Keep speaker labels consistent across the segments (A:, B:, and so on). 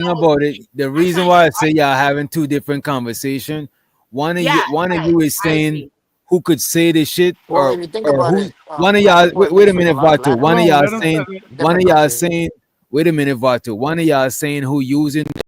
A: about it. The
B: I'm
A: reason
B: trying to
A: why I say y'all having two different conversations.
B: yeah,
A: One of
B: right.
A: you is
B: I
A: saying
B: agree.
A: who could say this shit,
C: Well, if you think
A: or
C: about
A: who.
C: it,
A: One of
C: black
A: y'all.
C: people are
A: Wait a
C: mixed with a
A: minute,
C: lot of
A: Vato.
C: Latin
A: One of
C: people
A: y'all
C: and
D: Let him
A: saying. One
C: different
A: of y'all
C: countries.
A: saying. Wait a minute, Vato. One of y'all saying who using the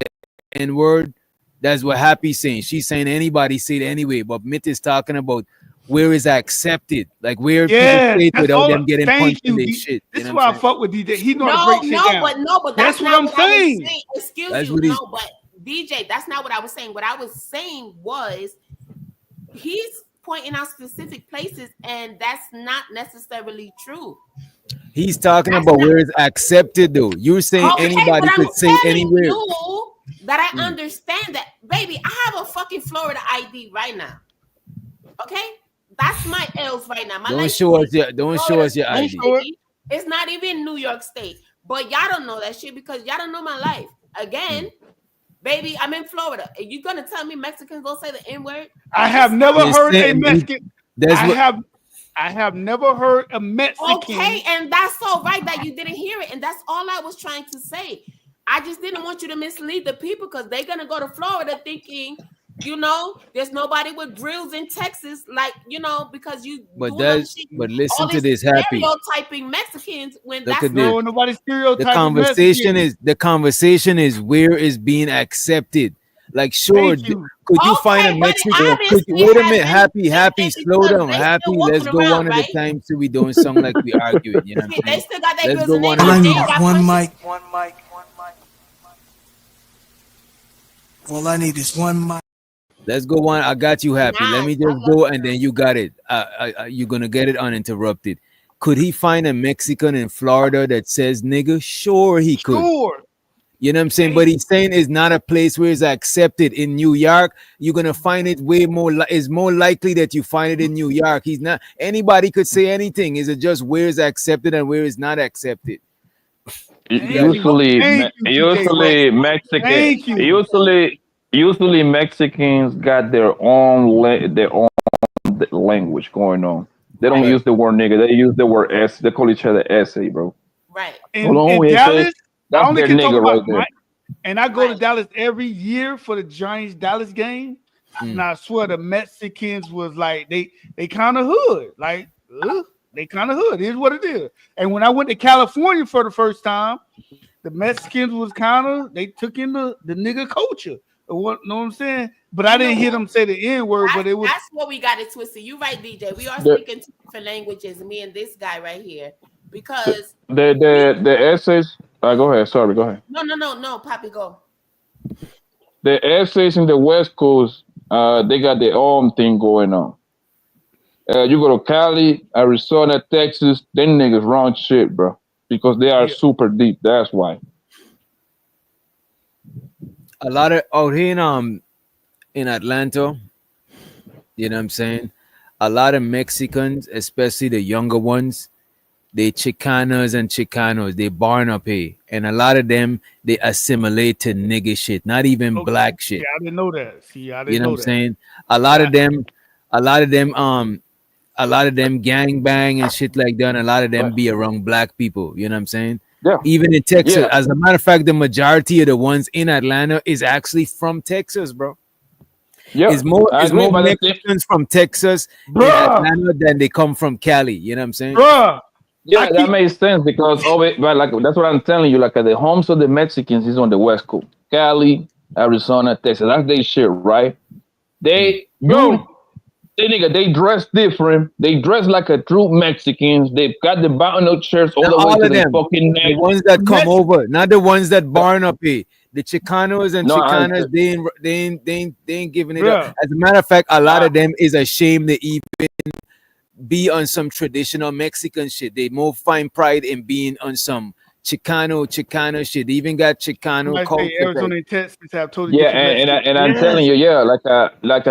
A: N word. That's what Happy's saying. She's saying anybody say it anyway, but Mitt is talking about where is accepted, like where people
D: Yeah,
A: say it
D: that's
A: without
D: all.
A: them getting
D: Thank
A: punched in
D: you.
A: their shit. You
D: This
A: know
D: is
A: what I'm
D: why I
A: saying?
D: fuck with DJ. He know how to
B: No,
D: break shit
B: no,
D: down.
B: but
D: That's
B: that's
D: what
B: not
D: I'm
B: what I was
D: saying.
B: saying. Excuse
A: That's
B: you.
A: what he's.
B: No, but DJ, that's not what I was saying. What I was saying was he's pointing out specific places, and that's not necessarily true.
A: He's talking
B: That's
A: about
B: not
A: where it's accepted though. You're saying
B: okay, but
A: anybody
B: I'm
A: could say
B: telling
A: anywhere.
B: you that I
A: Mm.
B: understand that, baby. I have a fucking Florida ID right now. Okay, that's my L's right now. My
A: Don't
B: license
A: show
B: is
A: us your don't show
B: Florida
A: us your
D: Don't
A: ID.
D: show it.
B: City. It's not even New York State, but y'all don't know that shit because y'all don't know my life. Again,
A: Mm.
B: baby, I'm in Florida. Are you gonna tell me Mexicans don't say the N word?
D: I
B: It's
D: have never
A: He's
D: heard a
A: saying
D: Mexican.
A: that's
D: I
A: what
D: have I have never heard a
B: okay,
D: Mexican.
B: and that's so right that you didn't hear it, and that's all I was trying to say. I just didn't want you to mislead the people because they're gonna go to Florida thinking, there's nobody with grills in Texas, like because you
A: but
B: doing all
A: that
B: this shit,
A: but
B: all
A: listen to
B: this
A: this, Happy.
B: stereotyping Mexicans when
A: Look
B: that's
A: at
B: not.
A: this.
D: No, nobody
A: The
D: stereotyping
A: conversation
D: Mexican.
A: is the conversation is where is being accepted. Like, sure,
D: Thank you.
A: could you find a
B: Okay, but it
A: Mexican? Could you
B: obviously
A: wait a
B: has
A: minute?
B: been
A: Happy,
B: accepted
A: slow
B: because
A: down.
B: they still
A: Happy, let's
B: walking
A: go one
B: around,
A: at a
B: right?
A: time so we don't sound like we arguing. You know what I'm
B: They
A: saying?
B: still got their
A: Let's
B: grills
A: go
B: and
A: one
B: they
A: at
E: All
A: a
E: I
B: ain't, they
E: need
B: ain't
E: is
A: time.
B: got
E: one
B: punches.
E: mic. All I need is one mic.
A: Let's go one. I got you, Happy. Let
B: Nice.
A: me
B: I
A: just
B: love
A: go
B: it.
A: and then you got it. You're gonna get it uninterrupted. Could he find a Mexican in Florida that says nigga? Sure, he could.
D: Sure.
A: You know what I'm saying?
D: Thank
A: But he's saying it's not a place where it's accepted. In New York, you're gonna find it way more. It's more likely that you find it in New York. He's not. Anybody could say anything. Is it just where it's accepted and where it's not accepted? You got
D: thank
A: it.
D: you. Thank you, DJ West. Thank you.
F: usually Mexicans got their own language going on. They don't
B: Right,
A: Right.
F: use the word nigga. They use the word s. They call each other sa, bro.
B: right,
F: Hold
D: In
F: on, ese.
D: Dallas, I
F: That's
D: only
F: their
D: can talk
F: nigga
D: about
F: right there.
D: and I go to
B: right.
D: Dallas every year for the Giants Dallas game. And
A: Mm.
D: I swear the Mexicans was like they kind of hood, like they kind of hood. Is what it is. And when I went to California for the first time, the Mexicans was kind of they took in the nigga culture. What know what I'm saying? But I
B: You know
D: didn't hear
B: what?
D: them say the N word. But it was
B: That's what we got it twisted. You right, DJ. We are
F: The
B: speaking two different languages, me and this guy right here,
F: the
B: because
F: the
B: we.
F: the essays. Go ahead. Sorry, go ahead.
B: No, Poppy, go.
F: The essays in the West Coast, they got their own thing going on. You go to Cali, Arizona, Texas, them niggas run shit, bro, because they are
D: yeah.
F: super deep. That's why.
A: A lot of out here in Atlanta. You know what I'm saying? A lot of Mexicans, especially the younger ones, they Chicanas and Chicanos, they born up here. And a lot of them, they assimilate to nigga shit, not even
D: Okay.
A: black
D: Yeah,
A: shit.
D: I didn't know that. See, I
A: You
D: didn't
A: know what
D: know
A: I'm
D: that.
A: saying? A lot
D: I,
A: of them, a lot of them, a lot of them gang bang and shit like that. And a lot of them
F: But
A: be around black people. You know what I'm saying?
F: yeah,
A: Even in Texas.
F: yeah,
A: As a matter of fact, the majority of the ones in Atlanta is actually from Texas, bro.
F: yeah. I
A: Is
F: agree.
A: more
F: But the thing,
A: Mexicans from Texas in
D: bruh,
A: Atlanta than they come from Cali. You know what I'm saying?
D: bruh. I
F: yeah, that
D: keep
F: makes sense because of it. But like that's what I'm telling you. Like the homes of the Mexicans is on the West Coast, Cali, Arizona, Texas. That's their shit, right?
A: Mm.
F: They you
D: bro.
F: they nigga they dress different. They dress like a true Mexicans. They've got the button up shirts all
A: Now
F: the way
A: all
F: to
A: of
F: their
A: them,
F: fucking
A: the
F: neck.
A: ones that come
D: Mexican.
A: over, not the ones that born up here. The Chicanos and
F: No,
A: Chicanas, they ain't giving it up.
D: Bruh.
A: As a matter of fact, a lot
F: I
A: of them is ashamed to even be on some traditional Mexican shit. They more find pride in being on some Chicano shit. They even got Chicano
D: Somebody say
A: culture. Like,
D: Arizona and Texas have totally
F: Yeah,
D: different Mexicans.
F: and I'm telling
D: Yes.
F: you, yeah,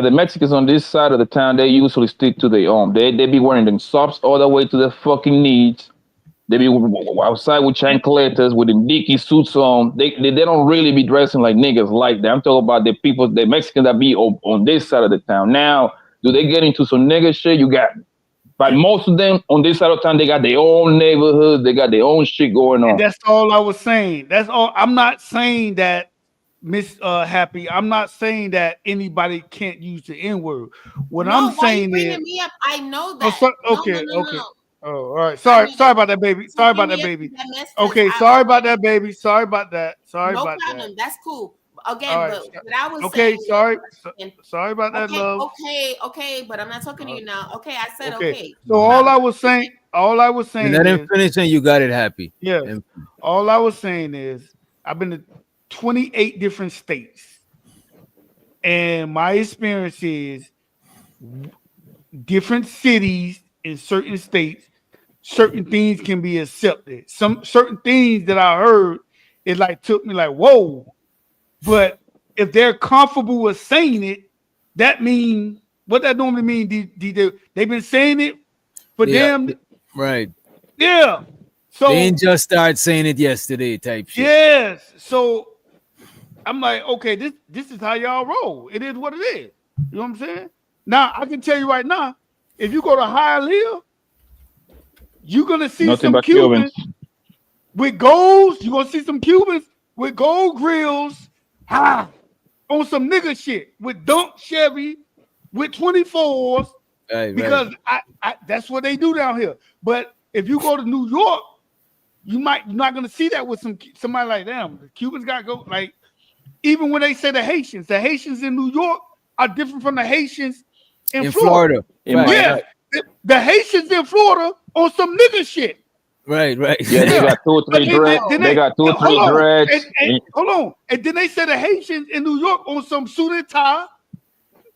F: the Mexicans on this side of the town, they usually stick to their own. They be wearing them socks all the way to their fucking knees. They be outside with
D: And
F: chancletas with them dicky suits on. They don't really be dressing like niggas like that. I'm talking about the people, the Mexicans that be on this side of the town. Now, do they get into some nigga shit? You got, but most of them on this side of town, they got their own neighborhoods. They got their own shit going
D: and
F: on.
D: that's all I was saying. That's all. I'm not saying that Miss Happy, I'm not saying that anybody can't use the N word. What I'm
B: No, why you
D: saying is,
B: bringing me up? I know
D: oh,
B: that. No, no,
D: okay,
B: no,
D: okay.
B: no.
D: Oh, all right.
B: I
D: Sorry,
B: mean,
D: sorry about that, baby. Sorry
B: don't bring
D: about that,
B: me up to
D: baby.
B: that mess because
D: Okay,
B: I
D: sorry about
B: already
D: that, baby. Sorry about that. Sorry
B: no
D: about that.
B: problem. That's cool.
D: All
B: Again,
D: right.
B: but what I was
D: Okay,
B: saying was,
D: sorry.
B: and
D: Sorry about that,
B: okay,
D: love.
B: okay, okay, but I'm not talking to
D: Uh,
B: you now. Okay, I said
D: okay.
B: okay,
D: So
B: no problem.
D: all I was
A: You
D: saying
A: let him
D: is,
A: finish and you got it happy.
D: yes,
A: And
D: all I was saying is, I've been to 28 different states, and my experience is different cities in certain states, certain things can be accepted. Some certain things that I heard, it like took me like, whoa. But if they're comfortable with saying it, that means what that normally mean. They've been saying it for
A: they,
D: them.
A: right.
D: Yeah.
A: They ain't
D: So
A: just start saying it yesterday type shit.
D: yes. So I'm like, okay, this is how y'all roll. It is what it is. You know what I'm saying? Now I can tell you right now, if you go to Hialeah, you're gonna see
F: Nothing
D: some
F: but Cubans.
D: Cubans with golds. You're gonna see some Cubans with gold grills, ha, on some nigga shit with dunk Chevy with 24s
A: Right, right.
D: because I that's what they do down here. But if you go to New York, you're not gonna see that with somebody like them. The Cubans got to go like even when they say the Haitians in New York are different from the Haitians in
A: In
D: Florida.
A: Florida.
F: In
A: Right,
F: Miami.
D: Yeah, the Haitians in Florida on some nigga shit.
A: right, right.
F: Yeah, they
D: Yeah,
F: got two,
D: but
F: three dreads.
D: then
F: They
D: they
F: got two,
D: hold
F: three
D: on
F: dreads.
D: and hold on, and then they say the Haitians in New York on some suit and tie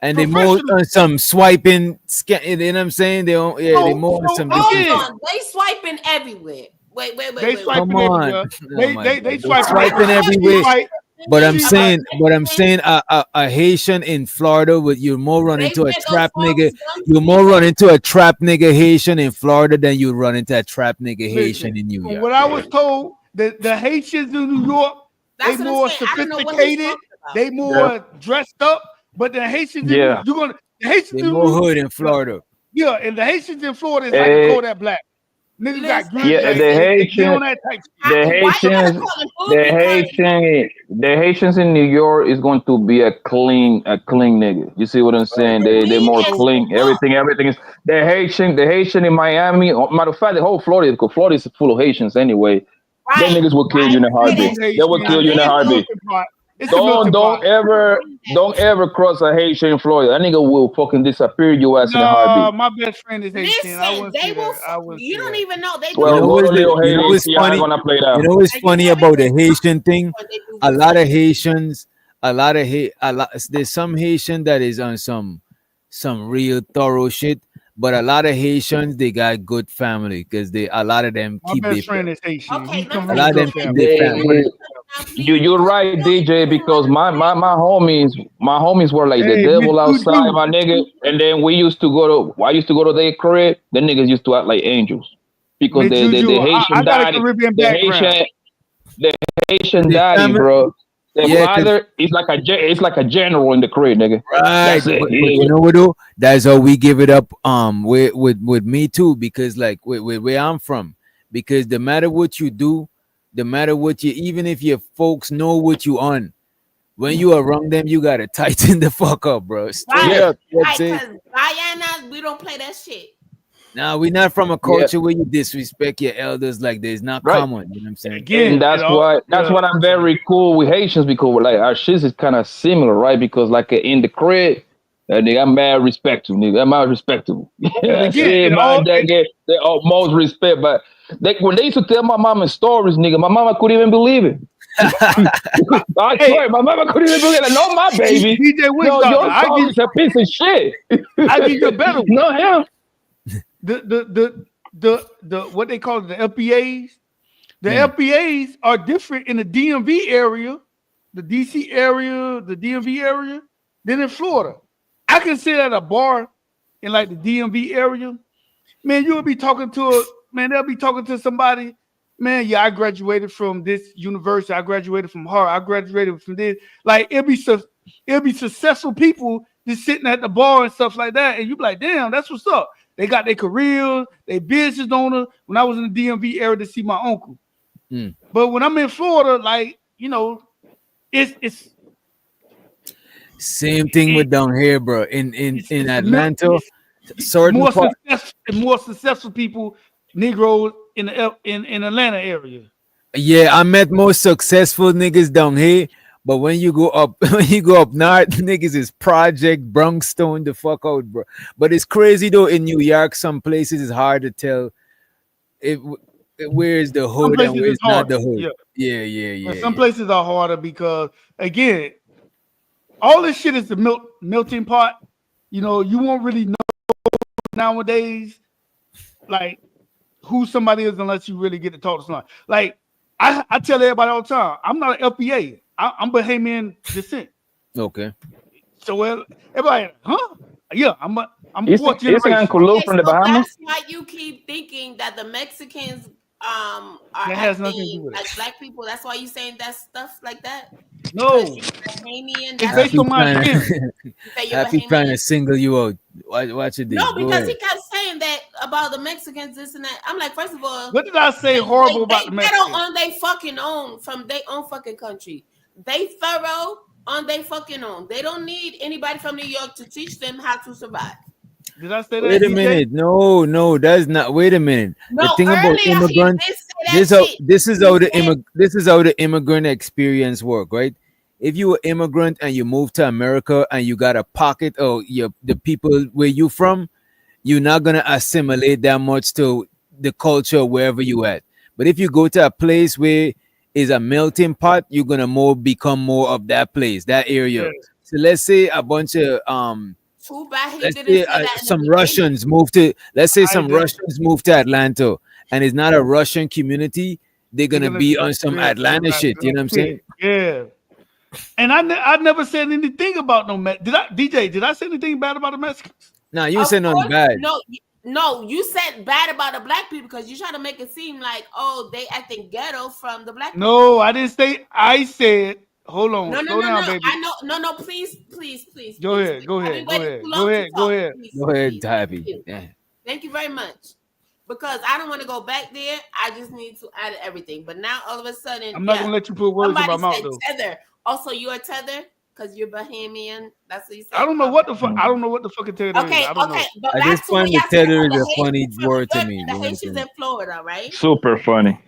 A: And they more
D: professional.
A: some swiping, you know what I'm saying? They don't, yeah, they more on
D: So
A: some different
B: Hold
A: shit.
D: again,
B: on, they swiping everywhere.
D: they
B: Wait.
A: Come
D: swiping
A: on.
D: everywhere.
A: Oh my
D: They
A: God. They
D: swiping
B: Okay,
A: swiping
D: everywhere.
A: every
B: so
A: way. But I'm
B: a
D: See,
A: saying, but I'm
B: Mexican,
A: saying, a Haitian in Florida, with you more run
B: they
A: into a
B: wear those
A: trap nigga.
B: false guns
A: You more
B: because
A: run into a trap nigga Haitian in Florida than you run into a trap nigga
D: listen,
A: Haitian in New
D: from
A: York.
D: what I was told, the Haitians in New York, they
B: that's what I'm
D: more
B: saying. I don't know what he's
D: sophisticated,
B: talking about.
D: they
F: Yeah.
D: more dressed up. But the Haitians in
F: Yeah.
D: the Haitians
A: They
D: in
A: more
D: New
A: hood in
D: York,
A: Florida.
D: yeah, and the Haitians in Florida is like a
F: Eh,
D: Kodak Black. Niggas got
B: Listen,
D: green,
F: yeah,
D: like
F: the
B: listen.
D: they get
F: Haitians,
D: on that type shit.
B: Why you gotta
F: the
B: call him hood?
F: the
B: Because
F: Haitian, the Haitians in New York is going to be a clean nigga. You see what I'm saying? They're
B: clean
F: more
B: as
F: clean.
B: fuck,
F: Everything is the Haitian in Miami. Matter of fact, the whole Florida, because Florida is full of Haitians anyway. Them
B: right?
F: niggas will kill you
B: I
F: in a
B: hear
D: It's
B: that
F: heartbeat.
D: some
F: They
B: shit.
F: will kill you in a
D: It's a
F: heartbeat.
D: melting pot. It's a
F: Don't
D: melting pot.
F: don't ever don't ever cross a Haitian in Florida. That nigga will fucking disappear your ass in a
D: No,
F: heartbeat.
D: my best friend is Haitian. I
B: Listen,
D: wouldn't
B: they
D: say
B: will.
D: that. I wouldn't
B: You
D: say
B: don't
D: that.
B: even know they do
A: You
B: it
F: Well,
A: know
B: with
F: go
A: what's
F: to
A: the,
F: Leo
A: you know
F: Haiti.
A: what's
F: See how I'm
A: funny?
F: gonna play
A: You
F: that.
A: know what's
B: and you
A: funny
B: haven't
A: about the
B: been
A: Haitian thing?
B: what they do
A: A
B: with
A: lot
B: them.
A: of Haitians, a lot there's some Haitian that is on some real thorough shit, but a lot of Haitians they got good family because they a lot of them
D: My
A: keep their
D: best friend is Haitian.
B: Okay,
D: He
B: let me
D: come
A: a
D: from
B: say
D: a
A: lot of
D: good
A: them
B: this.
A: keep
D: family.
A: their
F: They,
A: family.
F: they,
B: Now, please,
F: you're
B: because
F: right, DJ. Because my homies, were like the
D: Hey, Miss
F: devil outside,
D: Juju.
F: my nigga. And then we used to go to, I used to go to their crib. The niggas used to act like angels because
D: Miss
F: the
D: Juju,
F: Haitian
D: I got a
F: daddy,
D: Caribbean
F: the
D: background.
F: The Haitian
A: The
F: daddy,
A: family,
F: bro. The
A: yeah, cause
F: father is like it's like a general in the crib, nigga.
A: right,
F: That's it.
A: but you know what though? That's how we give it up. With me too, because like with where I'm from, because the matter what you do, the matter what you, even if your folks know what you on, when you around them, you gotta tighten the fuck up, bro. Straight
B: right,
F: Yeah,
A: up. You know what I'm
B: right,
A: saying?
B: because Guyana, we don't play that shit.
A: Now we're not from a
F: yeah.
A: culture where you disrespect your elders like there's not
F: Right.
A: common. You know what I'm saying?
F: And
D: Again, it all
F: that's
D: yeah.
F: what I'm very cool with Haitians because we're like our shit is kind of similar, right? Because like in the crib, nigga, I'm mad respectful, nigga. I'm mad respectable.
D: And
F: Yeah,
D: again,
F: shit,
D: it
F: man,
D: all
F: they get the utmost respect. But when they used to tell my mama stories, nigga, my mama couldn't even believe it. I
D: hey,
F: swear, my mama couldn't even believe it. No, my baby.
D: DJ Witch
F: No,
D: Doctor,
F: your son is a piece of shit.
D: I give you a better one.
F: No, him.
D: The what they call it, the LPAs. The
A: Hmm.
D: LPAs are different in the DMV area, the DC area, the DMV area, than in Florida. I can sit at a bar in like the DMV area. Man, you'll be talking to a man, they'll be talking to somebody. Man, yeah, I graduated from this university. I graduated from Harvard. I graduated from this. Like it'll be successful people just sitting at the bar and stuff like that. And you be like, damn, that's what's up. They got their careers, they business owner. When I was in the DMV area to see my uncle.
A: Hmm.
D: But when I'm in Florida, like, you know, it's
A: Same thing
D: It,
A: with down here, bro. In
D: it's
A: Atlanta,
D: the
A: certain part.
D: more successful people, Negroes in Atlanta area.
A: Yeah, I met more successful niggas down here, but when you go up, when you go up north, niggas is Project Brownstone the fuck out, bro. But it's crazy though. In New York, some places it's hard to tell if where is the
D: Some
A: hood and
D: places
A: where
D: is
A: is not
D: harder.
A: the hood.
D: Yeah.
A: Yeah, yeah,
D: And
A: yeah,
D: some
A: yeah.
D: places are harder because again, all this shit is the melting pot. You know, you won't really know nowadays like who somebody is unless you really get to talk to someone. Like I tell everybody all the time, I'm not an LPA. I'm Bahamian descent.
A: Okay.
D: So well, everybody, huh? Yeah, I'm fourth
F: Isn't
D: generation.
F: Uncle Lou
B: Okay,
F: from the
B: so
F: Bahamas?
B: that's why you keep thinking that the Mexicans are
D: That has nothing to do
B: acting
D: with it.
B: like black people. That's why you saying that stuff like that because
D: No,
B: you're Bahamian.
D: it's
B: That's what
D: based
A: Happy
D: on my
B: you
A: trying
B: saying.
D: experience.
A: to
B: You say you're
A: happy trying to
B: Bahamian.
A: single you out. Watch it
B: No,
A: this. Go
B: because he
A: ahead.
B: kept saying that about the Mexicans, this and that. I'm like, first of all,
D: What did I say
B: they
D: horrible about the
B: ghetto
D: Mexicans?
B: on their fucking own from their own fucking country. They thorough on their fucking own. They don't need anybody from New York to teach them how to survive.
D: Did I say that,
A: Wait a
D: DJ?
A: minute. No, no, that's not. Wait a minute. The
B: No,
A: thing about
B: earlier he
A: immigrants,
B: did say that shit. He said,
A: this is how the immigrant experience work, right? If you an immigrant and you move to America and you got a pocket of the people where you from, you're not gonna assimilate that much to the culture wherever you at. But if you go to a place where is a melting pot, you're gonna more become more of that place, that
D: Yeah.
A: area. So let's say a bunch of
B: too bad he
A: let's
B: didn't
A: say
B: say that in the
A: some
B: beginning.
A: Russians move to let's say
D: I
A: some
D: did.
A: Russians move to Atlanta and it's not a Russian community, they're
D: They're
A: gonna
D: gonna
A: be on some
D: yeah,
A: Atlanta shit. You know what I'm
D: fit.
A: saying?
D: Yeah. And I never said anything about no Did I, DJ? Did I say anything bad about the Mexicans?
A: Nah, you
B: Of
A: say nothing
B: course,
A: bad.
B: no, no, you said bad about the black people because you try to make it seem like, oh, they acting ghetto from the black people.
D: No, I didn't say. I said, hold on,
B: No, no,
D: slow
B: no,
D: down,
B: no.
D: baby.
B: I know, no, no. Please, please, please,
D: Go
B: please,
D: ahead,
B: please.
D: go
B: I've been
D: ahead, go
B: waiting
D: ahead,
B: too
D: go
B: long to
D: ahead, go
B: talk.
D: ahead.
B: Please,
A: Go ahead,
B: please. Thank
A: Happy.
B: you.
A: Yeah.
B: Thank you very much. Because I don't want to go back there. I just need to add everything. But now all of a sudden,
D: I'm not
B: yeah,
D: gonna let you put words in my
B: somebody
D: mouth
B: said
D: though.
B: tether. Also, you're a tether because you're Bahamian. That's what you
D: I
B: said.
D: don't know what the fuck. I don't know what the fucking tether is.
B: Okay,
D: I don't
B: okay.
D: know.
B: But
A: At this
B: back to when
A: point, the
B: y'all said
A: tether
B: about
A: is
B: the
A: a funny
B: Haitians from
A: word to
B: New York
A: me.
B: and
A: You
B: the
A: know what I'm
B: Haitians
A: saying?
B: in Florida, right?
F: Super funny.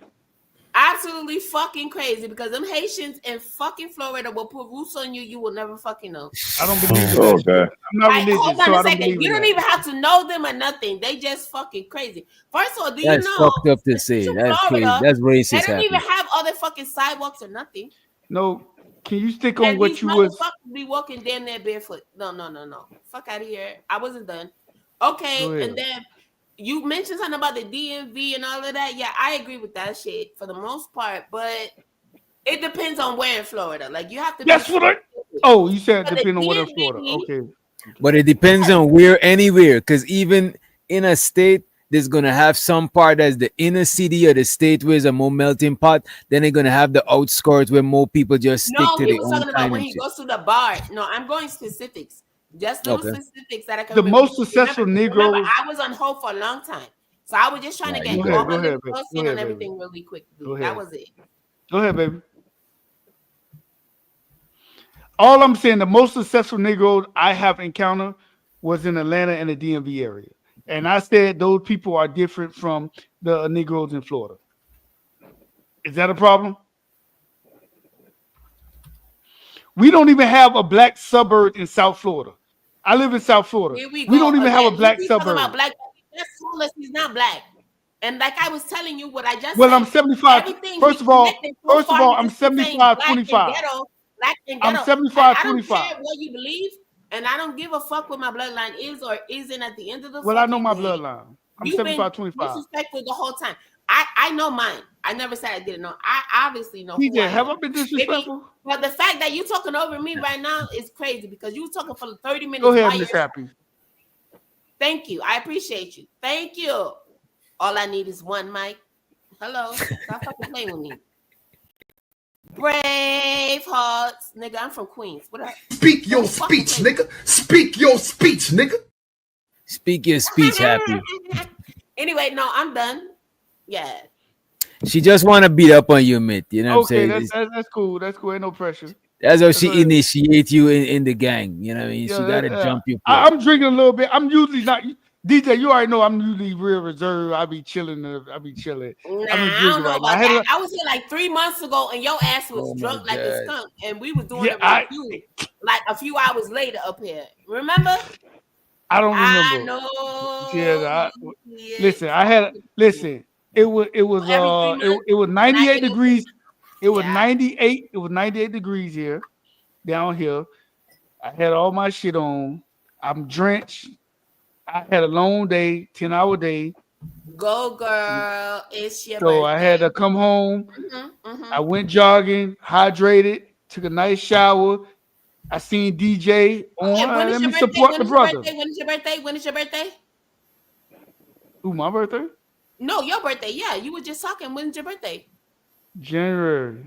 B: Absolutely fucking crazy because them Haitians in fucking Florida will put roots on you. You will never fucking know.
D: I don't believe in
F: Oh
D: that shit.
F: god.
D: I'm not
B: Like, hold
D: religious,
B: on
D: so
B: a
D: I don't
B: second.
D: believe
B: You
D: in
B: don't
D: that.
B: even have to know them or nothing. They just fucking crazy. First of all, do you
A: That's
B: know
A: fucked up to
B: in
A: say.
B: Central
A: That's crazy.
B: Florida,
A: That's
B: they
A: racist,
B: don't even
A: Happy.
B: have other fucking sidewalks or nothing.
D: No, can you stick on
B: And these
D: what you was?
B: motherfuckers be walking damn near barefoot. No, no, no, no. Fuck out of here. I wasn't done. Okay,
D: Go ahead.
B: and then you mentioned something about the DMV and all of that. Yeah, I agree with that shit for the most part, but it depends on where in Florida. Like you have to be
D: That's what I.
B: specific.
D: Oh, you said
B: For the
D: depending on what in Florida.
B: DMV,
D: Okay.
A: But it depends on where anywhere, because even in a state, there's gonna have some part as the inner city or the state where it's a more melting pot. Then they're gonna have the outskirts where more people just stick
B: no,
A: to
B: he
A: their
B: was
A: own
B: talking about
A: kind
B: when
A: and
B: he
A: shit.
B: goes to the bar. No, I'm going specifics. Just little
A: Okay.
B: specifics that I can
D: The
B: remember.
D: most
B: Remember,
D: successful
B: remember,
D: Negroes.
B: I was on hold for a long time. So I was just trying to
A: Nah,
B: get
A: you
D: Go
B: all
D: ahead.
A: good.
B: my
D: Go
B: little
D: ahead, baby.
B: thoughts
D: Go
B: in on
D: ahead, baby.
B: everything really quick,
D: Go
B: dude. That
D: ahead.
B: was it.
D: Go ahead, baby. All I'm saying, the most successful Negroes I have encountered was in Atlanta and the DMV area. And I said those people are different from the Negroes in Florida. Is that a problem? We don't even have a black suburb in South Florida. I live in South Florida.
B: Here we
D: We
B: go
D: don't even have a
B: again. He
D: black
B: keeps talking about
D: suburb.
B: black. That's soulless. He's not black. And like I was telling you, what I just
D: Well, I'm
B: said,
D: 75.
B: everything he
D: First of all,
B: connected so far, he
D: I'm
B: just keeps saying
D: 75, 25.
B: black and
D: I'm
B: ghetto. And
D: 75,
B: I don't
D: 25.
B: care what you believe, and I don't give a fuck what my bloodline is or isn't. At the end of the
D: Well, I know
B: fucking
D: my
B: day,
D: bloodline. I'm
B: you've been
D: 75, 25.
B: disrespectful the whole time. I know mine. I never said I didn't know. I obviously know who
D: TJ,
B: I
D: have
B: am.
D: I been
B: Maybe,
D: disrespectful?
B: but the fact that you talking over me right now is crazy because you were talking for 30
D: Go
B: minutes by
D: ahead, Miss
B: yourself.
D: Happy.
B: Thank you. I appreciate you. Thank you. All I need is one mic. Hello. Stop fucking playing with me. Brave hearts. Nigga, I'm from Queens. What up?
C: Speak your
B: Don't fucking
C: speech,
B: play with
C: nigga. Speak your speech, nigga.
A: Speak your speech, Happy.
B: me. Anyway, no, I'm done. Yeah.
A: She just want to beat up on you, mate. You know what I'm
D: Okay,
A: saying? It's,
D: that's cool. That's cool. Ain't no pressure.
A: That's how
D: That's what
A: she
D: it is.
A: initiate you in the gang. You know what I mean?
D: Yeah,
A: She gotta
D: yeah.
A: jump you first.
D: I'm drinking a little bit. I'm usually not DJ. You already know I'm usually real reserved. I be chilling. I be chilling.
B: Nah,
D: I'm just
B: I
D: drinking
B: don't know
D: right now. I
B: about
D: had
B: that.
D: a,
B: I was here like 3 months ago, and your ass was
A: Oh my
B: drunk like a
A: god.
B: skunk, and we was doing
D: yeah.
B: a review like a few hours later up here. Remember?
D: I don't
B: I
D: remember. Yeah,
B: know you did.
D: listen. I had listen.
B: Everything months,
D: It was
B: and I
D: 98
B: get into
D: degrees. It was
B: yeah.
D: 98. It was 98 degrees here down here. I had all my shit on. I'm drenched. I had a long day, 10-hour day.
B: Go girl, it's your
D: So I
B: birthday.
D: had to come home. I
B: Mm-hmm.
D: went jogging, hydrated, took a nice shower. I seen DJ on.
B: Okay, when is
D: Let
B: your
D: me
B: birthday?
D: support
B: When
D: the
B: is your
D: brother.
B: birthday? When is your birthday? When is your birthday?
D: Ooh, my birthday?
B: No, your birthday. Yeah, you were just talking. When's your birthday?
D: January.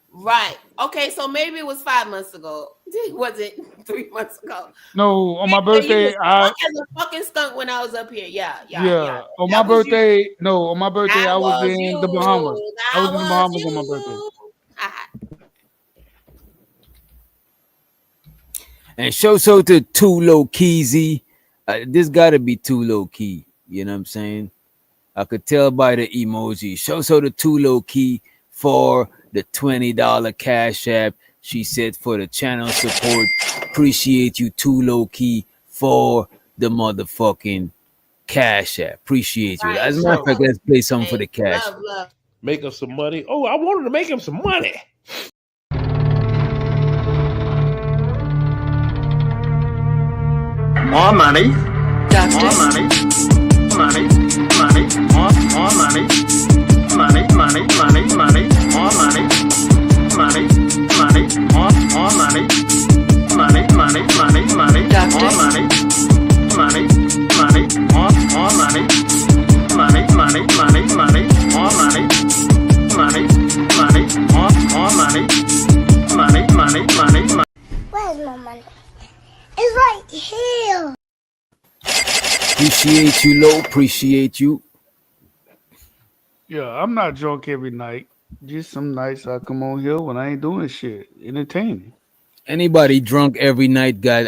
B: Right. Okay, so maybe it was 5 months ago. It wasn't 3 months ago.
D: No, on my
B: Yeah, you
D: birthday,
B: was drunk as a fucking skunk when I was up here. Yeah, yeah, yeah.
D: yeah, on my
B: That was you.
D: birthday, no, on my birthday,
B: That
D: I was
B: was
D: in the Bahamas.
B: you.
D: I was
B: That
D: in the
B: was
D: Bahamas on my birthday.
B: you. Ah,
A: And show so to too low keysy. This gotta be too low key. You know what I'm saying? I could tell by the emoji. Show so the too low key for the $20 cash app. She said for the channel support. Appreciate you too low key for the motherfucking cash app. Appreciate you.
B: right.
A: As a matter of
D: So,
A: fact, let's play something for
B: Hey,
A: the cash.
B: love, love.
E: Make him some money. Oh, I wanted to make him some money.
C: More money,
G: Duct,
C: more money, money, money, more money, money, money, money, money, more money, money, money, more money, money, money, money, money, more money, money, money, more money, money, money, money, money, more money, money, money, more money, money, money, money, money.
H: Where's my money? It's right here.
A: Appreciate you, low. Appreciate you.
D: yeah, I'm not drunk every night. Just some nights I come on here when I ain't doing shit, entertaining.
A: Anybody drunk every night got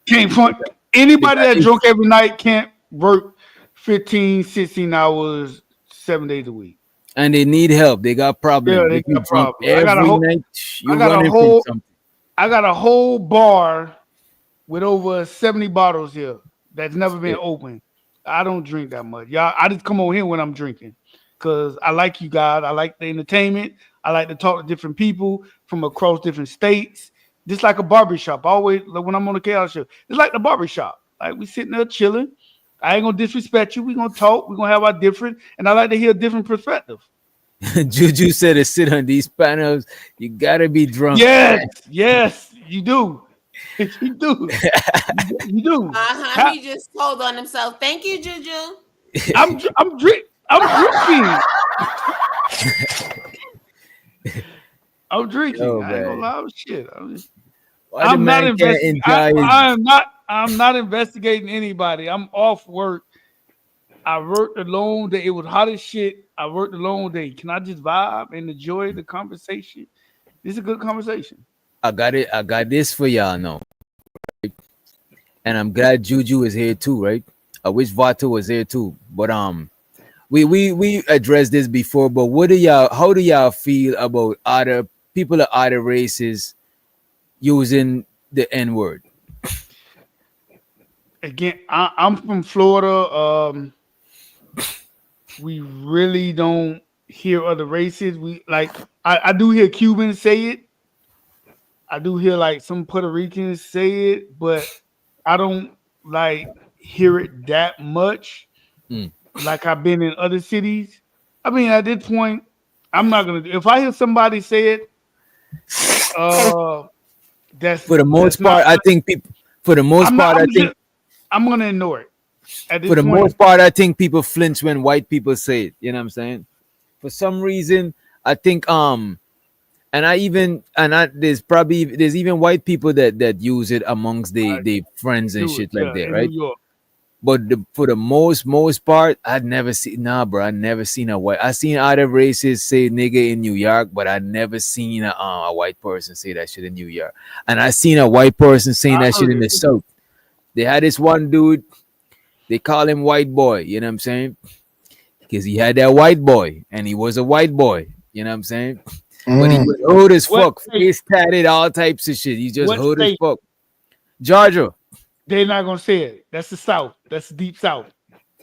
D: Can't front
A: they
D: anybody
A: got
D: that
A: they,
D: drunk every night can't work 15, 16 hours, 7 days a week.
A: and they need help. They got
D: Yeah,
A: problem.
D: they
A: If you
D: got
A: drunk
D: problems.
A: every night,
D: I
A: you
D: got a
A: running from
D: whole
A: something.
D: I got a whole bar with over 70 bottles here that's never been
A: Shit.
D: opened. I don't drink that much. Y'all, I just come on here when I'm drinking because I like you guys. I like the entertainment. I like to talk to different people from across different states. Just like a barbershop. Always like when I'm on the chaos show. It's like the barbershop. Like we sitting there chilling. I ain't gonna disrespect you. We're gonna talk. We're gonna have our different, and I like to hear a different perspective.
A: Juju said to sit on these panels, you gotta be drunk.
D: Yes, you do. You do. You do.
B: Uh-huh. He just told on himself. Thank you, Juju.
D: I'm drinking. I'm drinking.
A: Oh
D: I ain't gonna
A: man.
D: lie. Shit.
A: Why the
D: I'm not
A: man can't
D: investigating.
A: enjoy his
D: I'm not investigating anybody. I'm off work. I worked a long day. It was hot as shit. I worked a long day. Can I just vibe and enjoy the conversation? This is a good conversation.
A: I got it. I got this for y'all now. And I'm glad Juju is here too, right? I wish Vato was here too. But we addressed this before, but how do y'all feel about other people of other races using the N-word?
D: Again, I'm from Florida. We really don't hear other races. We like I do hear Cubans say it. I do hear like some Puerto Ricans say it, but I don't like hear it that much.
A: Mm.
D: Like I've been in other cities. I mean, at this point, I'm not gonna. If I hear somebody say it, that's
A: For the most
D: that's not.
A: part, I think people. For the most
D: I'm not.
A: part, I think.
D: I'm gonna ignore it. At this
A: For the
D: point,
A: most part, I think people flinch when white people say it. You know what I'm saying? For some reason, I think there's even white people that use it amongst the friends and
D: do it.
A: shit like
D: Yeah,
A: that,
D: in
A: right?
D: New York.
A: But for the most part, I'd never seen nah, bro. I never seen a white. I seen other races say nigga in New York, but I never seen a white person say that shit in New York. And I seen a white person saying
D: I
A: that shit
D: heard
A: in
D: it.
A: the South. They had this one dude. They call him White Boy. You know what I'm saying? Because he had that white boy, and he was a white boy. You know what I'm saying? But he
G: Mm.
A: was hood as
D: What
A: fuck,
D: state?
A: face tatted, all types of shit. He just
D: What
A: hood as
D: state?
A: fuck. Georgia.
D: They're not gonna say it. That's the South. That's the deep South.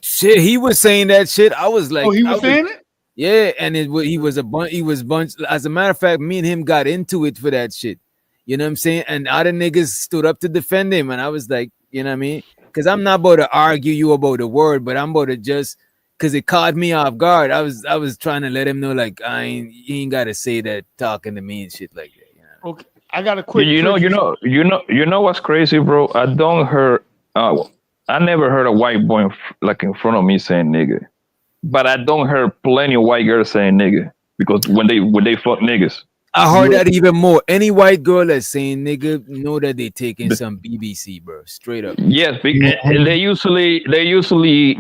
A: Shit, he was saying that shit. I was
D: Oh,
A: like,
D: he
A: I
D: was
A: was
D: saying it.
A: yeah, and he was he was bunch. As a matter of fact, me and him got into it for that shit. You know what I'm saying? And other niggas stood up to defend him, and I was like, you know what I mean? Because I'm not about to argue you about the word, but I'm about to just because it caught me off guard. I was trying to let him know like you ain't gotta say that talking to me and shit like that. You know?
D: Okay, I got a
F: You,
D: quick
F: you know, you
D: trivia.
F: know, you know, you know what's crazy, bro? I never heard a white boy like in front of me saying nigga, but I don't hear plenty of white girls saying nigga because when they fuck niggas,
A: I heard
D: Yeah,
A: that even more. Any white girl that's saying nigga know that they taking some BBC, bro. Straight up.
F: yes, and
G: Mhm.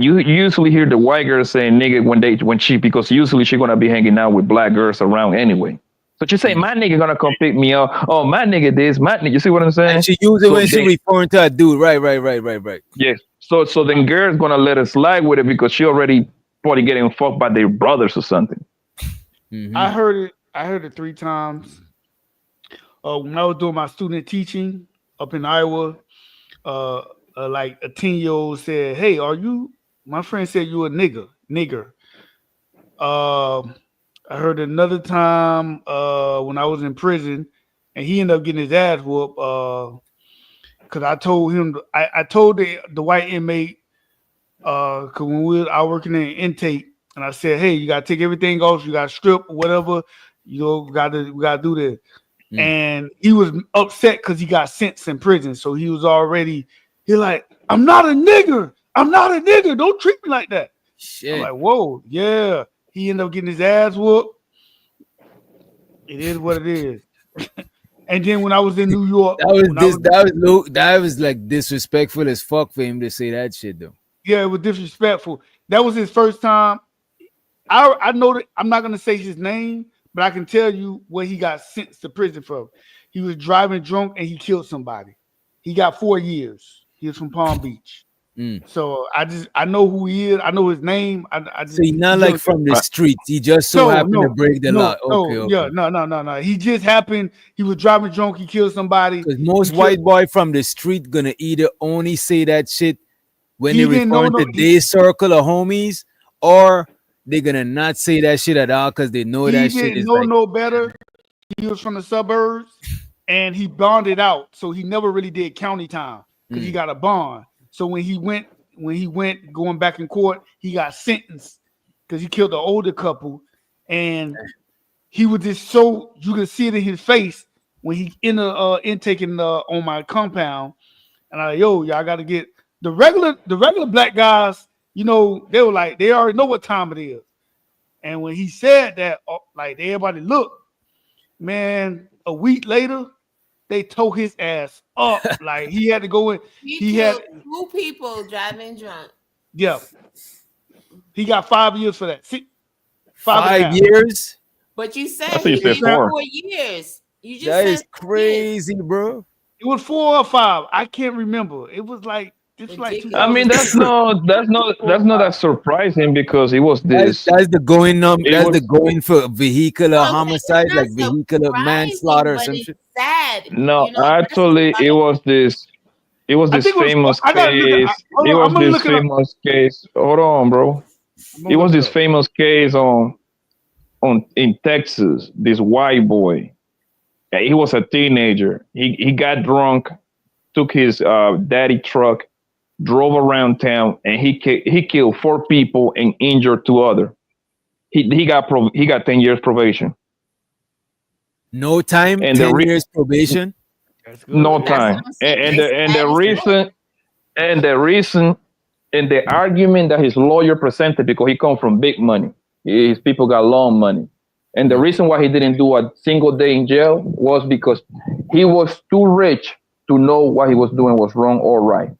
F: you usually hear the white girl saying nigga when she because usually she gonna be hanging out with black girls around anyway. So she say
A: Mm.
F: my nigga gonna come pick me up. Oh my nigga this my nigga. You see what I'm
A: And
F: saying?
A: she use it
F: So
A: when she
F: they
A: referring to a dude. Right.
F: yes. So then girls gonna let us slide with it because she already probably getting fucked by their brothers or something.
A: Mm-hmm.
D: I heard it. I heard it 3 times. When I was doing my student teaching up in Iowa, uh, like a 10-year old said, "Hey, are you?" My friend said, "You a nigger." Um, I heard another time when I was in prison, and he ended up getting his ass whooped. Because I told him, I told the white inmate, because when I working in intake, and I said, "Hey, you gotta take everything off. You gotta strip, whatever. You know, we gotta do this."
A: Mm.
D: And he was upset because he got sentenced in prison. So he like, "I'm not a nigger. I'm not a nigger. Don't treat me like that." I'm
A: Shit.
D: like, "Whoa, yeah." He ended up getting his ass whooped. It is what it is. And then when I was in New York,
A: That was
D: when I
A: this.
D: was
A: That was like disrespectful as fuck for him to say that shit though.
D: yeah, it was disrespectful. That was his first time. I know that I'm not gonna say his name, but I can tell you what he got sentenced to prison for. He was driving drunk and he killed somebody. He got 4 years. He was from Palm Beach.
A: Mm.
D: So I know who he is. I know his name. I
A: So
D: just
A: he not
D: he
A: like
D: just
A: from the
F: Right.
A: streets. He just so
D: no
A: happened to
D: no
A: break the law.
D: no
A: Okay,
D: no yeah
A: okay.
D: no. He just happened. He was driving drunk. He killed somebody.
A: Because
D: He
A: most
D: killed.
A: white boy from the street gonna either only say that shit when they
D: He didn't know
A: referring
D: no.
A: to their circle of homies, or they're gonna not say that shit at all because they know
D: He
A: that shit
D: didn't
A: is
D: know
A: like.
D: no better. He was from the suburbs and he bonded out. So he never really did county time because he
A: Mm.
D: got a bond. So when he went going back in court, he got sentenced because he killed an older couple. And he was just so you could see it in his face when he in the intaking on my compound. And I like, yo, y'all gotta get the regular black guys, they were like, they already know what time it is. And when he said that, like everybody looked, man, a week later, they tore his ass up. Like he had to go in.
B: He
D: He had,
B: killed 2 people driving drunk.
D: yeah, he got 5 years for that. Five and a
A: Five
D: half.
A: years?
B: But you
F: I
B: said
F: thought you
B: he
F: said
B: did
D: Exam.
F: 4.
B: 4 years. You just
A: That
B: said
A: is
B: 4 years.
A: crazy, bro.
D: It was 4 or 5. I can't remember. It was like this was like
F: I
B: Ridiculous.
F: mean,
D: 2006.
F: that's not that surprising because it was this.
A: That's the going
F: It
A: that's
F: was
A: the going for
B: No,
A: vehicular
B: I'm saying it's
A: homicide, like
B: not
A: vehicular
B: surprising,
A: manslaughter or
B: but
A: some
B: it's
A: shit.
B: sad.
F: no,
B: That's the
F: actually,
B: funny.
F: it was
D: I
F: this
D: think it was.
F: famous
D: I gotta look at.
F: case.
D: Hold
F: It
D: on, I'm
F: was
D: gonna
F: this
D: look it up.
F: famous case. Hold on, bro.
D: I'm gonna
F: It
D: look
F: was
D: it
F: this
D: up.
F: famous case on in Texas. This white boy. Yeah, he was a teenager. He got drunk, took his daddy truck, drove around town, and he killed 4 people and injured 2 other. He got 10 years probation
A: No time,
F: and the
A: 10 years probation.
D: That's
F: no
D: good.
B: That's
D: Yeah.
B: what
F: time
B: I'm saying. It's
F: and the
B: sad as fuck.
F: reason and the argument that his lawyer presented because he come from big money, his people got long money, and the
A: Mm.
F: reason why he didn't do a single day in jail was because he was too rich to know what he was doing was wrong or right.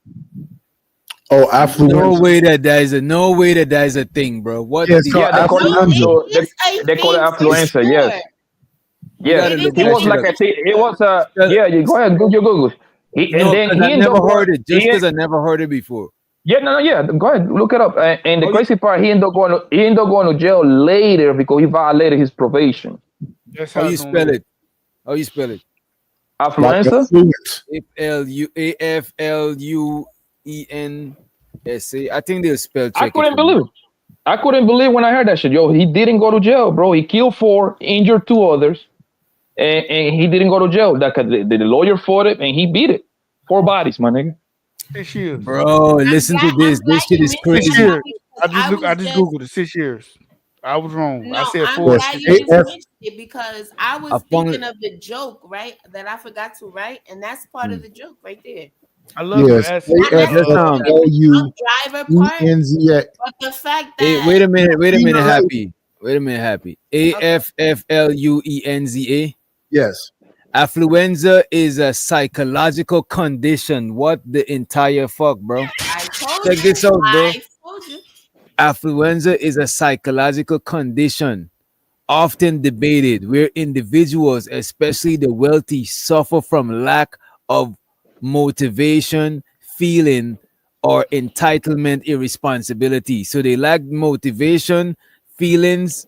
G: Oh,
A: No
G: affluenza.
A: way that is a thing, bro. What
G: Yeah, it's
A: the
G: called
F: Yeah, they call it.
B: No,
G: affluenza.
F: So
B: it is a
F: they call it
B: thing for
F: affluenza.
B: sure.
F: Yes,
A: we
F: yes.
A: gotta
B: It is
A: look
F: He
B: a
A: that
F: was
A: shit
B: thing
F: like
A: up.
B: for
F: a. It
B: sure.
F: was a.
A: Spell
F: Yeah, you go ahead, Google, Google. And
A: No,
F: then
A: because I
F: he ended up
A: never
F: going.
A: heard it. Just because I never heard it before.
F: Yeah, no, no, yeah. Go ahead, look it up. And the
A: How you
F: crazy part, he ended up going to jail later because he violated his probation.
D: That's
A: how
D: how
A: you
D: it's gonna
A: spell
D: look.
A: it? How you spell it?
G: Like
F: Affluenza.
G: affluent.
A: AFLUENSA. I think they'll spell
F: I
A: check it
F: couldn't
A: for me.
F: believe. I couldn't believe when I heard that shit. Yo, he didn't go to jail, bro. He killed four, injured two others, and he didn't go to jail. That the lawyer fought it, and he beat it. Four bodies, my nigga.
D: 6 years.
A: Bro, listen to
B: I'm
A: this.
B: glad
A: This shit
B: you
A: is
B: mentioned that
D: 6 years.
A: crazy.
B: topic
D: I
B: because
D: just
B: I
D: look. I
B: was
D: just
B: just
D: googled it. 6 years. I was wrong. I
B: no,
D: said
B: I'm
D: four.
G: Yes.
B: glad
D: Six
B: you
D: years.
B: just
G: AF.
B: mentioned it because I
A: A
B: was
A: fun.
B: thinking of the joke, right? That I forgot to write, and that's part of
A: Hmm.
B: the joke right there.
D: I love your
G: Yes.
D: accent.
B: Not
A: Just
B: necessarily the drunk driver part,
G: AFLUENZA.
B: but the fact
A: wait
B: that
A: a minute. Wait a minute,
G: Email.
A: happy. Wait a minute, happy.
B: okay,
A: AFFLUENZA.
G: Yes.
A: Affluenza is a psychological condition. What the entire fuck, bro?
B: I told
A: Check
B: you,
A: this out, bro.
B: I told you.
A: Affluenza is a psychological condition often debated where individuals, especially the wealthy, suffer from lack of motivation, feeling, or entitlement irresponsibility. So they lack motivation, feelings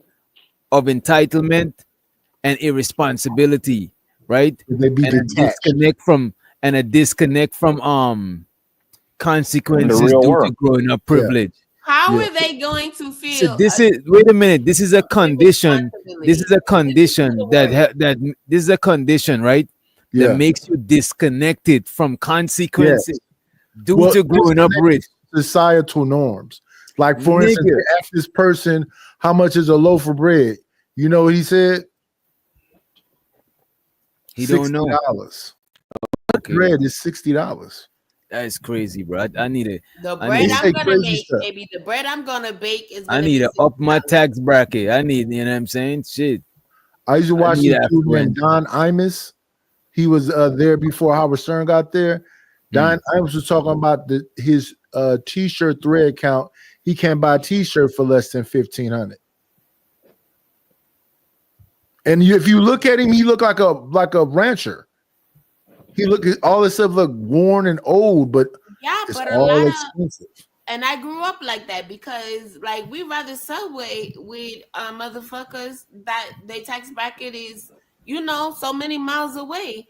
A: of entitlement, and irresponsibility, right?
G: They be
A: And a
G: detached.
A: disconnect from
F: In the
A: consequences
F: real
A: due to
F: world.
A: growing up
G: Yeah.
A: privilege.
B: How
G: Yeah.
B: are they going to
A: So
B: feel
A: this is wait a minute. This is a condition. This is
B: irresponsibility?
A: a
B: Listen to the
A: condition
B: word.
A: that this is a condition, right? That
G: Yeah.
A: makes you disconnected from
G: Yeah.
A: consequences due
G: Well,
A: to growing up
G: disconnected
A: rich,
G: from societal norms. Like for instance,
A: nigga.
G: they asked this person how much is a loaf of bread. You know what he said?
A: He don't know.
G: $60.
A: Okay,
G: Bread is $60.
A: that is crazy, bro. I need a,
B: The
A: I
G: They
B: bread
A: need,
G: say
B: I'm gonna
G: crazy
B: make,
G: stuff.
B: baby. The bread I'm gonna bake is
A: I
B: gonna
A: need
B: be
A: to up my
B: $60.
A: tax bracket. I need, you know what I'm saying? Shit,
G: I used to
A: I
G: watch
A: need
G: this dude named
A: affluence.
G: Don Imus. He was there before Howard Stern got there. Don Imus was talking about his t-shirt thread count. He can't buy a t-shirt for less than 1,500. And if you look at him, he looked like a rancher. He all this stuff look worn and old, but
B: Yeah,
G: it's
B: but a
G: all
B: lot of
G: expensive.
B: and I grew up like that because like we rather Subway with motherfuckers that their tax bracket is, so many miles away.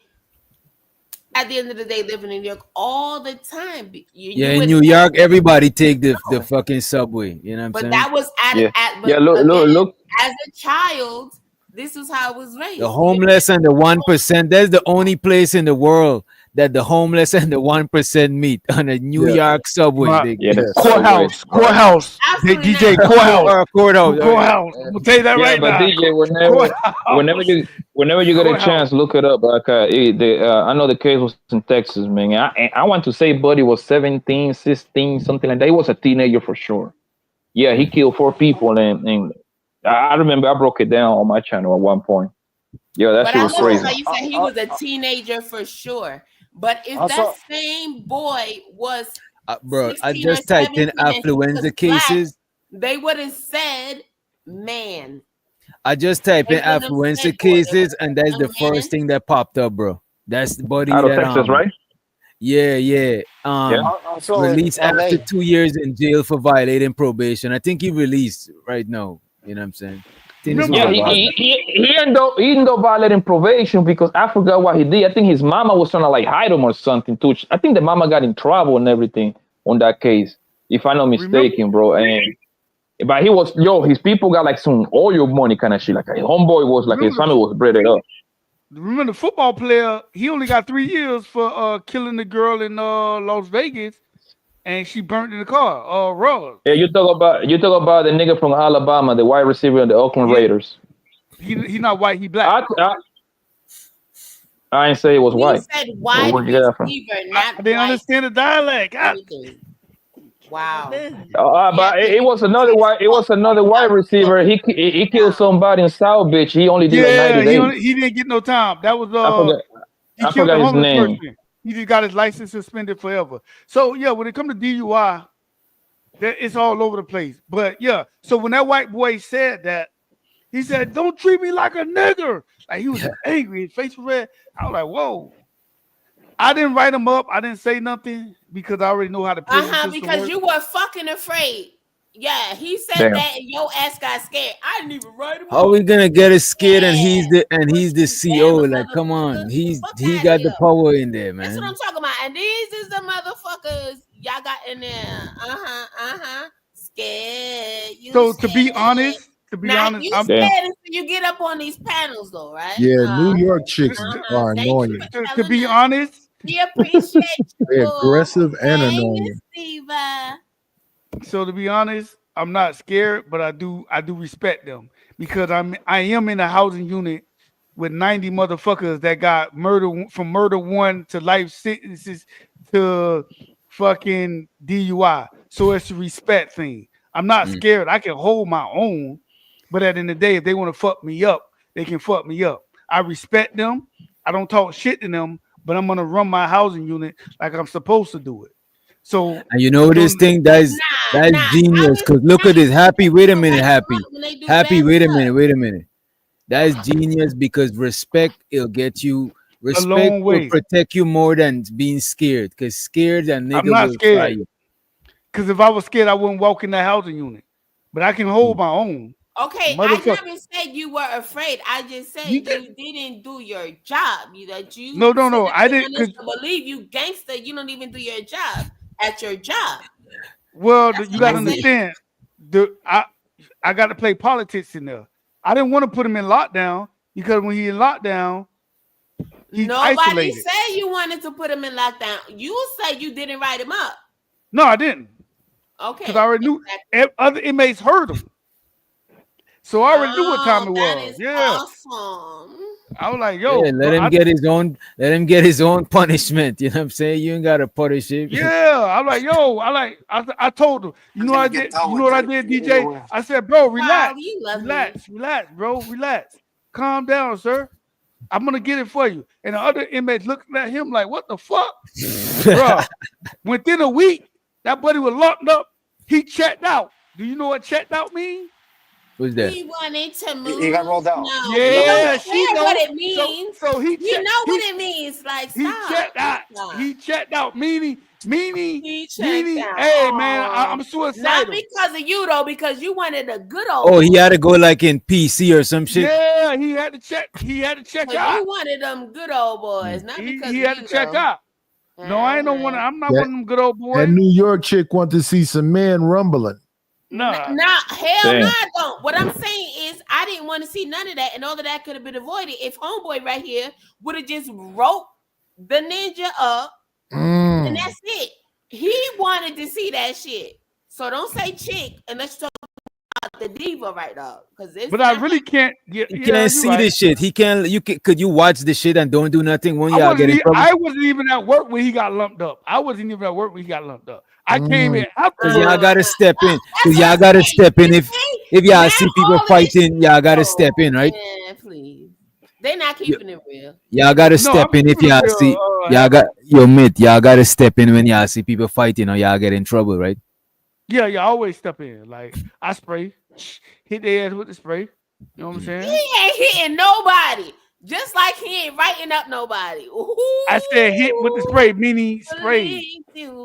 B: At the end of the day, living in New York all the time,
A: Yeah,
B: you
A: in
B: would
A: New
B: never
A: York, everybody take the
B: know.
A: fucking subway. You know what I'm
B: But
A: saying?
B: that was
F: Yeah,
B: but
F: yeah. Look, look,
B: again,
F: look.
B: as a child, this is how I was
A: The
B: raised.
A: homeless and the 1%. That's the only place in the world that the homeless and the 1% meet on a New
G: Yeah.
A: York subway.
D: My
A: They
F: Yeah, the
G: Yes.
F: subway,
D: courthouse,
F: right?
D: courthouse.
B: Absolutely
D: DJ
B: not.
D: courthouse,
A: courthouse. Oh, yeah.
D: courthouse. I'm gonna tell you that
F: Yeah,
D: right
F: but
D: now.
F: DJ, whenever
D: Courthouse,
F: you get a
D: courthouse.
F: chance, look it up. Like, I know the case was in Texas, man. I want to say Buddy was 17, 16, something like that. He was a teenager for sure. Yeah, he killed four people, and I remember I broke it down on my channel at one point. Yeah, that
B: But
F: shit
B: I
F: was
B: love
F: crazy.
B: how you said he was a teenager for sure. But if
E: I
B: that
E: saw.
B: same boy was
A: Bro, I
B: 16 or
A: just typed in
B: 17 and he was
A: affluenza
B: black,
A: cases.
B: they would have said man.
A: I just typed
B: They
A: in
B: wouldn't have said
A: affluenza
B: boy. They would
A: cases,
B: have
A: and
B: said
A: that's the
B: young man.
A: first thing that popped up, bro. That's the body
F: Out of
A: that
F: Texas, right?
A: yeah.
F: Yeah.
E: I saw in
A: Released after
E: L.A.
A: 2 years in jail for violating probation. I think he released right now. You know what I'm saying? I think this was
D: Remember,
F: Yeah,
A: a while back.
F: he ended up violating probation because I forgot what he did. I think his mama was trying to like hide him or something too. I think the mama got in trouble and everything on that case, if I'm not
D: remember,
F: mistaken, bro. And but his people got like some oil money kind of shit. Like his homeboy was like his
D: remember,
F: family was breaded up.
D: remember the football player. He only got 3 years for killing the girl in Las Vegas, and she burnt in the car. Rose.
F: Yeah, you talk about the nigga from Alabama, the wide receiver of the Oakland
D: He
F: Raiders.
D: he not white. He black.
F: I ain't say it was
B: You
F: white.
B: said
F: Where
B: wide
F: would you get that from?
B: receiver,
D: I
B: not
D: didn't
B: white
D: understand the dialect.
B: anything. Wow. Yeah,
F: But it was another wide. It was another wide receiver. He killed somebody in South Beach. He only did like
D: Yeah,
F: 90 days.
D: he didn't get no time. That was
F: I forgot.
D: he
F: I
D: killed the
F: forgot his
D: homeless
F: name.
D: person. He just got his license suspended forever. So yeah, when it comes to DUI, it's all over the place. But yeah, so when that white boy said that, he said, "Don't treat me like a nigger." Like he was angry, his face was red. I was like, "Whoa." I didn't write him up. I didn't say nothing because I already know how the prison system
B: Because
D: works.
B: you were fucking afraid. Yeah, he said
F: Damn.
B: that and your ass got scared. I didn't even write him
A: How
B: up.
A: we gonna get us scared and he's
B: Yeah.
A: the CO?
B: Damn,
A: Like, come
B: motherfucker.
A: on,
B: Fuck
A: he
B: out of
A: got the
B: here.
A: power in there,
B: That's what I'm
A: man.
B: talking about. And these is the motherfuckers y'all got in there. Scared. You
D: So
B: scared.
D: to be
B: Now
D: honest,
B: you
D: I'm
F: Damn.
B: scared until you get up on these panels though, right?
G: Yeah, New York chicks are
B: Thank you
G: annoying.
B: for
D: to
B: telling
D: be
B: us.
D: honest.
B: We appreciate
G: They're
B: you.
G: aggressive and
B: Hey,
G: annoying.
B: Miss Diva.
D: So to be honest, I'm not scared, but I do respect them because I am in a housing unit with 90 motherfuckers that got murder from murder one to life sentences to fucking DUI. So it's a respect thing. I'm not
A: Mm.
D: scared. I can hold my own, but at the end of the day, if they want to fuck me up, they can fuck me up. I respect them. I don't talk shit to them, but I'm gonna run my housing unit like I'm supposed to do it. So
A: And you know this
D: don't
A: thing that's
B: Nah. I
A: genius. Cause look
B: respect
A: at this. Happy, wait a
B: people
A: minute,
B: right
A: happy.
B: when they do
A: Happy,
B: bad
A: wait a
B: stuff.
A: minute, wait a minute. That is genius because respect it'll get you
D: a
A: respect
D: long
A: will
D: way.
A: protect you more than being scared. Cause scared a
D: I'm
A: nigga
D: not
A: will try
D: scared
A: you.
D: because if I was scared, I wouldn't walk in the housing unit. But I can hold
A: Mm.
D: my own,
B: Okay, I
D: motherfucker.
B: never said you were afraid. I just said
D: You did
B: you didn't do your job. That
D: no,
B: you
D: no,
B: sit
D: no.
B: up
D: I
B: and
D: didn't
B: want us
D: because
B: to believe you gangster. You don't even do your job at your job. That's
D: you
B: what
D: got
B: I
D: to
A: And
B: said.
D: understand. The I got to play politics in there. I didn't want to put him in lockdown because when he in lockdown, he's
B: Nobody
D: isolated.
B: said you wanted to put him in lockdown. You say you didn't write him up.
D: No, I didn't because I
B: Okay,
D: already knew
B: exactly.
D: other inmates heard him, so I already knew what time
B: Oh,
D: it
B: that
D: was.
B: is
D: Yeah,
B: awesome.
D: I was like,
A: yeah,
D: yo, bro,
A: let him get his own punishment. You know what I'm saying? You ain't gotta punish him.
D: yeah, I'm like, yo, I told him, you know what I did, DJ? I said, bro,
B: Wow,
D: relax,
B: you love me.
D: bro, relax, calm down, sir. I'm gonna get it for you. And the other inmates looking at him like, what the fuck, bro? Within a week, that buddy was locked up. He checked out. Do you know what checked out means?
A: Who's that?
B: He wanted to
I: He got
B: move.
I: rolled out.
B: No,
I: He got
B: we
I: rolled
B: don't
D: Yeah,
I: out.
D: she
B: care what
D: know.
B: it
D: So
B: means.
D: so
B: We know what it means. Like,
D: he
B: stop.
D: checked out.
B: Stop.
D: He checked out.
B: He checked out.
D: Hey man,
B: Oh,
D: I'm
B: not
D: suicidal.
B: because of you though, because you wanted a good old
A: Oh, he
B: boy.
A: had to go like in PC or some shit.
D: Yeah, he had to check. He had to check
B: Because
D: out.
B: you wanted them good old boys,
A: Mm.
B: not because
D: He
B: of
D: had to
B: you
D: check
B: though.
D: out. No, I ain't no one.
B: Uh-huh.
D: I'm not
G: That
D: one of them good old
G: that
D: boys.
G: New York chick want to see some men rumbling.
D: Nah.
B: Hell no,
F: Damn.
B: I don't. What I'm saying is, I didn't want to see none of that, and all of that could have been avoided if homeboy right here would have just wrote the ninja up, and
G: Mm.
B: that's it. He wanted to see that shit. So don't say chick unless you talk about the diva right now, because it's
D: But I
B: not.
D: really can't. Yeah,
A: He
D: yeah,
A: can't
D: you're
A: see
D: right.
A: this shit. He can't. Could you watch the shit and don't do nothing when y'all get in trouble?
D: I wasn't even at work when he got lumped up. I wasn't even at work when he got lumped up. I came
G: Mm.
D: in
A: Cause
D: afterwards.
A: y'all gotta step in.
B: That's
A: Cause
B: what
A: y'all
B: I'm
A: gotta
B: saying.
A: step in.
B: You
A: If
B: see,
A: if y'all
B: now
A: see people
B: all of this shit.
A: fighting, y'all gotta
B: Oh
A: step in, right?
B: man, please. They're not
A: Y-
B: keeping it real.
A: Y'all gotta
D: No, I'm
A: step in if
D: keeping it
A: y'all
D: real,
A: see y'all
D: Harold.
A: got yo mate. Y'all gotta step in when y'all see people fighting or y'all get in trouble, right?
D: Yeah, I always step in. Like I spray, hit their ass with the spray. You know what I'm
A: Mm.
D: saying?
B: He ain't hitting nobody. Just like he ain't writing up nobody.
D: I said hit with the spray,
B: Ooh,
D: meaning spray.
B: believe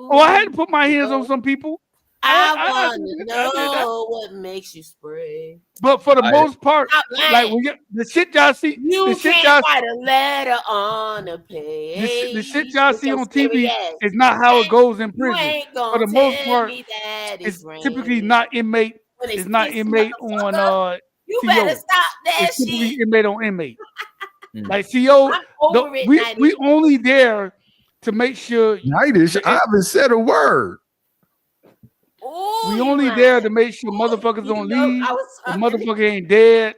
D: Oh, I had
B: you.
D: to put my hands on
B: No,
D: some people.
B: I want to
D: I did that.
B: know what makes you spray.
D: But for the
A: I
D: most part,
B: Stop
D: like
B: lying.
D: the shit y'all see,
B: You can't write a letter on a
D: the shit
B: page
D: y'all
B: with
D: see
B: your
D: on
B: scary
D: TV
B: ass.
D: is not how it goes in
B: You
D: prison.
B: ain't
D: For
B: gonna
D: the most
B: tell
D: part,
B: me that it's
D: it's typically
B: raining.
D: not inmate.
B: When it's
D: It's not
B: pissy,
D: inmate on
B: motherfucker, you better
D: CO.
B: stop that
D: It's typically
B: shit.
D: inmate on inmate.
A: mm.
D: Like CO,
B: I'm over it,
D: we
B: 90.
D: only there to make sure
G: Nightish, I haven't said a word.
B: Oh,
D: we
B: you
D: only
B: lying.
D: there to make sure
B: Ooh,
D: motherfuckers
B: you
D: don't
B: know
D: leave,
B: I was
D: the
B: talking.
D: motherfucker ain't dead,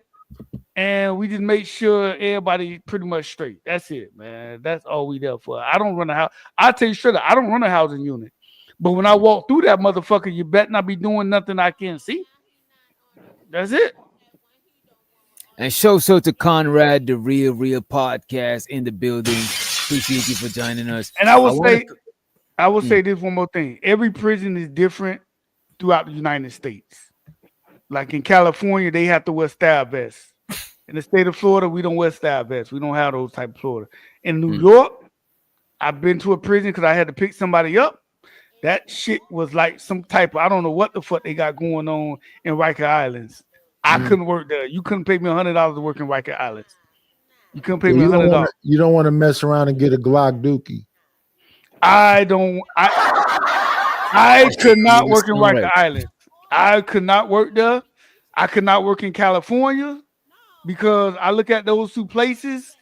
D: and we just make sure everybody pretty much straight. That's it, man. That's all we there for. I don't run a house. I tell you straight up, I don't run a housing unit. But when I walk through that motherfucker, you bet not be doing nothing I can't see. That's it.
A: And show so to Conrad, the real podcast in the building. Appreciate you for joining us.
D: And I
A: I
D: would
A: want
D: say,
A: to.
D: I would
A: Mm,
D: say this one more thing. Every prison is different throughout the United States. Like in California, they have to wear style vests. In the state of Florida, we don't wear style vests. We don't have those type of Florida. In New
A: mm,
D: York, I've been to a prison because I had to pick somebody up. That shit was like some type of, I don't know what the fuck they got going on in Riker Islands. I
G: Mm.
D: couldn't work there. You couldn't pay me $100 to work in Riker Islands. You couldn't pay
G: Yeah,
D: me
G: you don't want to.
D: $100.
G: You don't want to mess around and get a Glock Dookie.
D: I don't. I could not
A: you
D: work in
A: sound
D: Riker
A: right.
D: Islands. I could not work there. I could not work in California because I look at those two places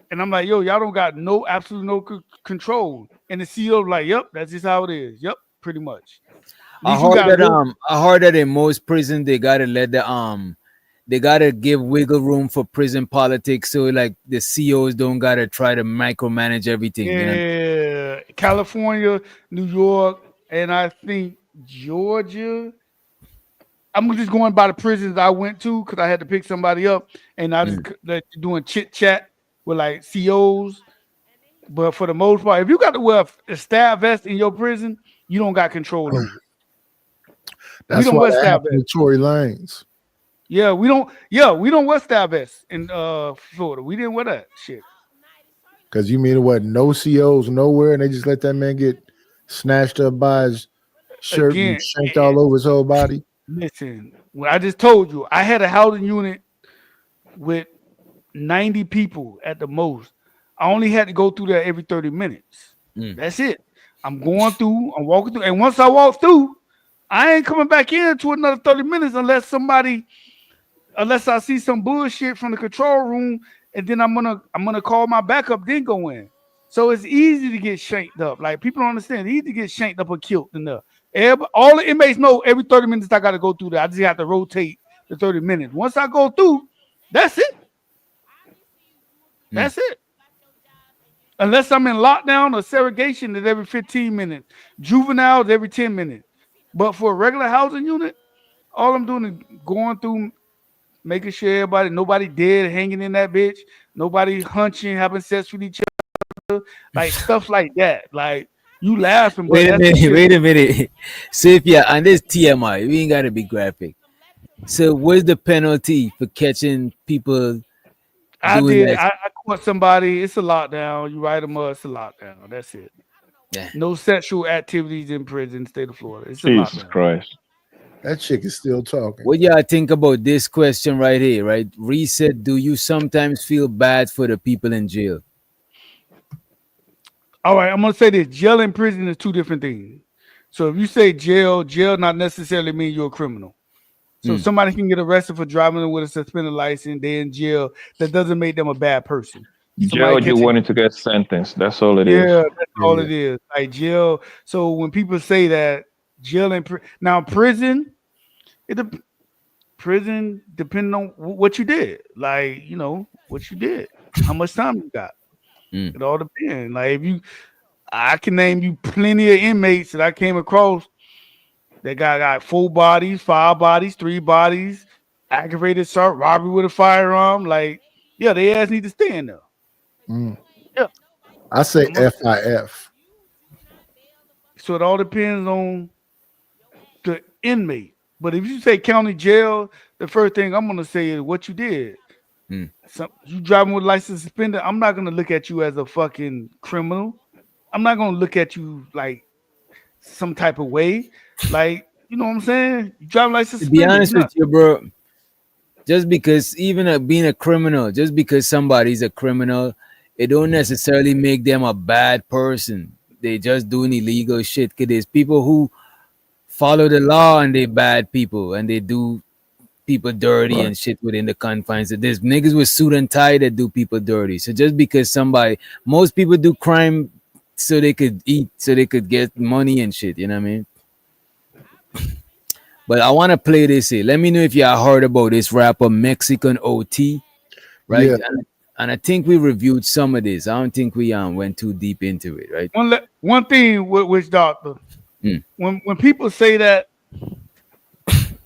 D: and I'm like, yo, y'all don't got no absolute no control. And the CEO like, yep, that's just how it is. Yep, pretty much. At
A: I
D: least you
A: heard
D: got
A: that
D: little
A: in most prisons they gotta give wiggle room for prison politics, so like the CEOs don't gotta try to micromanage everything. You know.
D: yeah, California, New York, and I think Georgia. I'm just going by the prisons I went to because I had to pick somebody up, and I just
A: Mm.
D: like, doing chit chat with like COs. But for the most part, if you got to wear a stab vest in your prison, you don't got control over it. We
G: That's
D: don't
G: why
D: wear
G: that
D: stab
G: happened
D: vests.
G: to Tory Lanez.
D: Yeah, we don't. Yeah, we don't wear stab vests in Florida. We didn't wear that shit.
G: Because you mean what? No COs nowhere, and they just let that man get snatched up by his shirt and
D: Again,
G: shanked all over his whole body.
D: listen. When I just told you, I had a housing unit with 90 people at the most. I only had to go through there every 30 minutes.
A: Mm.
D: That's it. I'm going through, I'm walking through, and once I walk through, I ain't coming back in to another 30 minutes unless I see some bullshit from the control room, and then I'm gonna call my backup, then go in. So it's easy to get shanked up. Like people don't understand, it's easy to get shanked up or killed in there. All the inmates know every 30 minutes I gotta go through there. I just have to rotate the 30 minutes. Once I go through, that's it.
A: Mm.
D: That's it. Unless I'm in lockdown or segregation is every 15 minutes. Juveniles every 10 minutes. But for a regular housing unit, all I'm doing is going through, making sure nobody dead hanging in that bitch, nobody hunching, having sex with each other, like stuff like that. Like you laughing, but
A: Wait a
D: that's some
A: minute.
D: shit.
A: Wait a minute. So if yeah, and this TMI, we ain't gotta be graphic. So what's the penalty for catching people
D: I
A: doing
D: did.
A: that?
D: I caught somebody. It's a lockdown. You write them up. It's a lockdown. That's it.
A: Yeah.
D: No sexual activities in prison, state of Florida. It's a
F: Jesus
D: lockdown.
F: Christ.
G: That chick is still talking.
A: What y'all think about this question right here, right? Reset, do you sometimes feel bad for the people in jail?
D: All right, I'm gonna say this: jail and prison is two different things. So if you say jail not necessarily mean you're a criminal. So
A: Mm.
D: somebody can get arrested for driving with a suspended license. They're in jail. That doesn't make them a bad person. Somebody
F: Jail, you
D: catching,
F: wanted to get sentenced. That's all it is.
D: yeah, that's all
G: Yeah.
D: it is. Like jail. So when people say that jail and now prison, it dep- prison depending on what you did. Like what you did, how much time you got.
A: Mm.
D: It all depends. Like if you, I can name you plenty of inmates that I came across. They got 4 bodies, 5 bodies, 3 bodies, aggravated assault, robbery with a firearm. Like, yeah, they ass need to stay in there.
G: Mm.
D: Yeah.
G: I say
D: I'm gonna say-
G: FIF.
D: So it all depends on the inmate. But if you say county jail, the first thing I'm gonna say is what you did.
A: Mm.
D: You driving with license suspended, I'm not gonna look at you as a fucking criminal. I'm not gonna look at you like some type of way. Like, you know what I'm saying? You driving license
A: To be
D: suspended.
A: honest
D: You're
A: with
D: not.
A: you, bro, just because even being a criminal, just because somebody's a criminal, it don't necessarily make them a bad person. They just doing illegal shit. Cause there's people who follow the law and they bad people and they do people dirty
F: Right.
A: and shit within the confines. There's niggas with suit and tie that do people dirty. So just because most people do crime so they could eat, so they could get money and shit. You know what I mean? But I want to play this here. Let me know if y'all heard about this rapper Mexican OT, right?
G: Yeah.
A: And I think we reviewed some of this. I don't think we went too deep into it, right?
D: One thing with which doctor,
A: Mm.
D: when people say that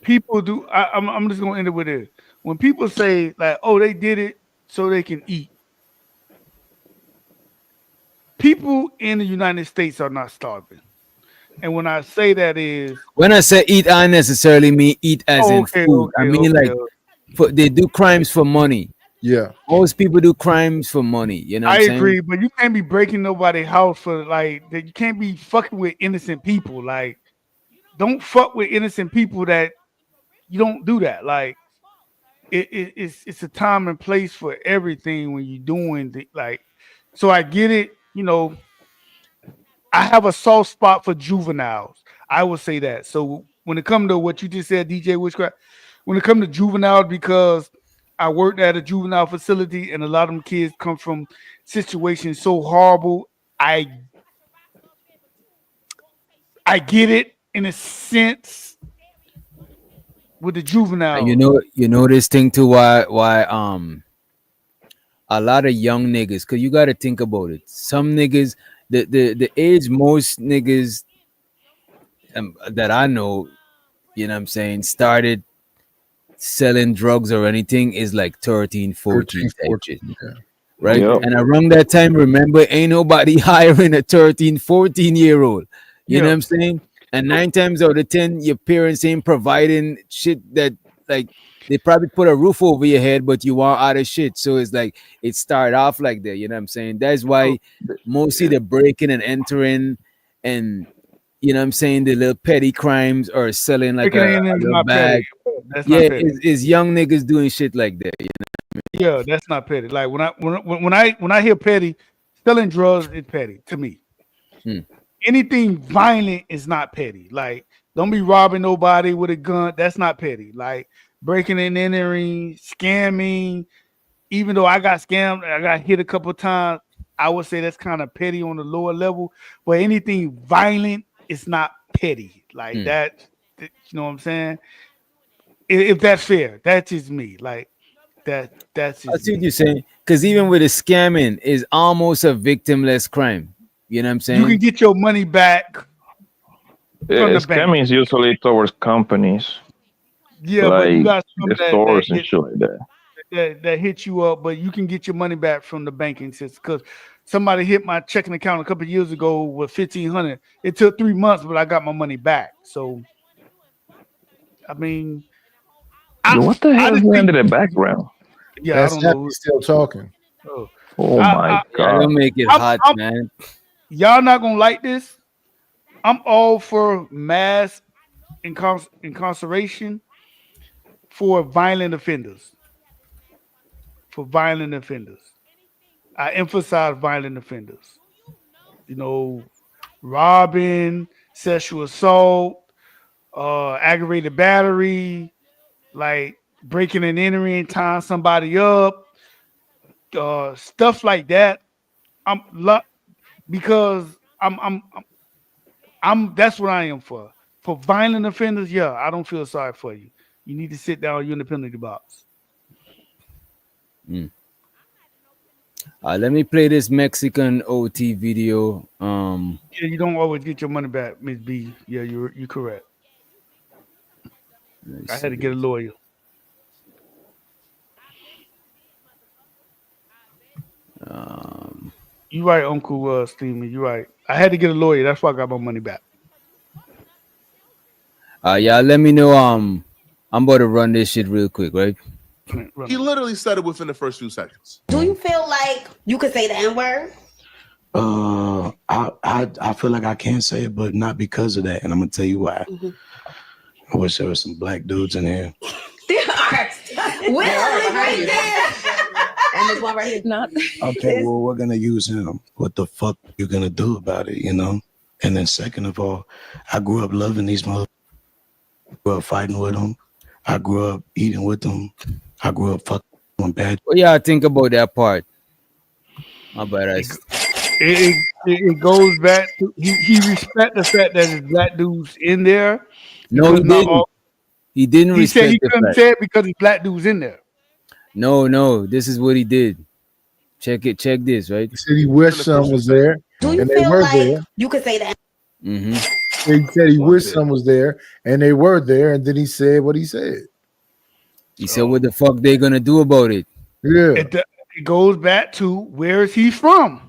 D: people do, I'm just gonna end it with this. When people say like, oh, they did it so they can eat, people in the United States are not starving. And when I say that is,
A: When I say eat, I necessarily mean eat as
D: oh,
A: in
D: okay,
A: food. I
D: okay,
A: mean
D: okay.
A: like they do crimes for money.
G: Yeah.
A: Most people do crimes for money. You know what I'm
D: I
A: saying?
D: agree, but you can't be breaking nobody's house for like that. You can't be fucking with innocent people. Like, don't fuck with innocent people. That you don't do that. Like, it's a time and place for everything when you're doing like. So I get it. You know, I have a soft spot for juveniles. I would say that. So when it comes to what you just said, DJ Witchcraft, when it comes to juveniles, because I worked at a juvenile facility and a lot of them kids come from situations so horrible. I I get it in a sense with the
A: And
D: juveniles.
A: you know this thing too. Why a lot of young niggas, cause you got to think about it. Some niggas, the age most niggas that I know, you know what I'm saying, started selling drugs or anything is like 13,
G: 13,
A: 14 type
G: 14.
A: shit.
G: Yeah.
A: Right?
F: Yep.
A: And around that time, remember, ain't nobody hiring a 13, 14-year-old. You know
D: Yeah.
A: what I'm saying? And
D: So,
A: 9 times out of 10, your parents ain't providing shit that, like, they probably put a roof over your head, but you want out of shit. So it's like, it started off like that. You know what I'm saying? That's
D: so
A: why mostly the breaking and entering and, you know what I'm saying, the little petty crimes or selling like
D: breaking in
A: a
D: is
A: little
D: not petty.
A: bag.
D: That's
A: Yeah,
D: not petty.
A: is young niggas doing shit like that.
D: Yeah, that's not petty. Like when I hear petty, selling drugs is petty to me.
A: Hmm.
D: Anything violent is not petty. Like, don't be robbing nobody with a gun. That's not petty. Like breaking and entering, scamming. Even though I got scammed, I got hit a couple times. I would say that's kind of petty on the lower level. But anything violent is not petty. Like
A: Hmm.
D: that, you know what I'm saying? If that's fair, that's just me. Like that's
A: I
D: just
A: see what
D: me.
A: you're saying. Because even with the scamming, is almost a victimless crime. You know what I'm
D: You can
A: saying?
D: get your money back from the bank.
F: Scamming is usually towards companies
D: Yeah, but you
F: like
D: got some
F: the
D: that
F: stores and shit like that.
D: that hit you up, but you can get your money back from the banking system. Because somebody hit my checking account a couple of years ago with 1,500. It took 3 months, but I got my money back. So I mean, I
F: Yo, what the
D: I
F: hell is
D: just
F: going
D: think,
F: on in the background?
D: yeah, I
G: That's
D: don't
G: happy
D: know.
G: still talking.
D: Oh,
F: Oh
D: I,
F: my
D: I
A: Yeah, don't
F: god.
A: make it
D: I'm,
A: hot,
D: I'm
A: man.
D: y'all not gonna like this. I'm all for mass incarceration for violent offenders. For violent offenders, I emphasize violent offenders. You know, robbing, sexual assault, aggravated battery, like breaking and entering, tying somebody up, stuff like that. I'm because I'm that's what I am for. For violent offenders, yeah, I don't feel sorry for you. You need to sit down. You're in the penalty box.
A: Mm. Let me play this Mexican OT video.
D: Yeah, you don't always get your money back, Miss B. Yeah, you're correct.
A: Let me
D: I had
A: see
D: to get a
A: this.
D: lawyer.
A: Um,
D: You right, Uncle Steven. You right. I had to get a lawyer. That's why I got my money back.
A: yeah, let me know. I'm about to run this shit real quick, right?
D: Run
I: He
D: it.
I: literally said it within the first few seconds.
J: Do you feel like you could say the N word?
K: I feel like I can say it, but not because of that, and I'm gonna tell you why. I wish there was some black dudes in here.
J: There are. Literally right there. And this one right here. Not.
K: Okay, well, we're gonna use him. What the fuck you gonna do about it, you know? And then second of all, I grew up loving these motherfuckers. I grew up fighting with them. I grew up eating with them. I grew up fucking doing bad.
A: What y'all think about that part? My bad.
D: It, it goes back to he respect the fact that there's black dudes in there
A: No,
D: because
A: he
D: not
A: didn't.
D: all.
A: He didn't
D: He said
A: respect
D: he
A: the
D: couldn't
A: fact.
D: say it because there's black dudes in there.
A: No. This is what he did. Check it. Check this, right?
G: He said he
I: Within
G: wished
I: the
G: some
I: first few
G: was
I: seconds.
G: there,
J: Do you
G: and they
J: feel
G: were
J: like
G: there.
J: you could say the N
A: Mm-hmm.
G: He said he
I: Was
G: wished
I: there.
G: some was there, and they were there, and then he said what he said.
A: He said, "What the fuck they gonna do about it?"
G: Yeah.
D: It goes back to where is he from?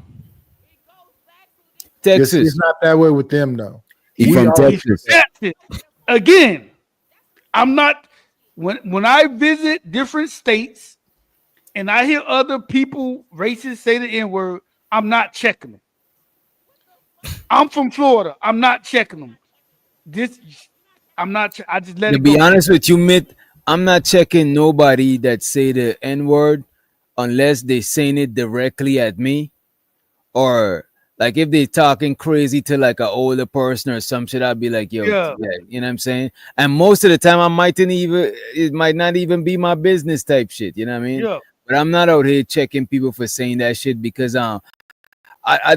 A: Texas.
G: It's not that way with them though.
A: He
G: We
A: from
G: all-
A: Texas.
D: Texas. Again, I'm not when I visit different states and I hear other people racist say the N-word, I'm not checking them. I'm from Florida. I'm not checking them. This I'm not I just let
A: To
D: it
A: be
D: go.
A: honest with you, Mitt, I'm not checking nobody that say the N word unless they saying it directly at me, or like if they talking crazy to like an older person or some shit. I'd be like, yo,
D: Yeah.
A: yeah, you know what I'm saying? And most of the time, it might not even be my business type shit. You know what I mean?
D: Yeah.
A: But I'm not out here checking people for saying that shit because I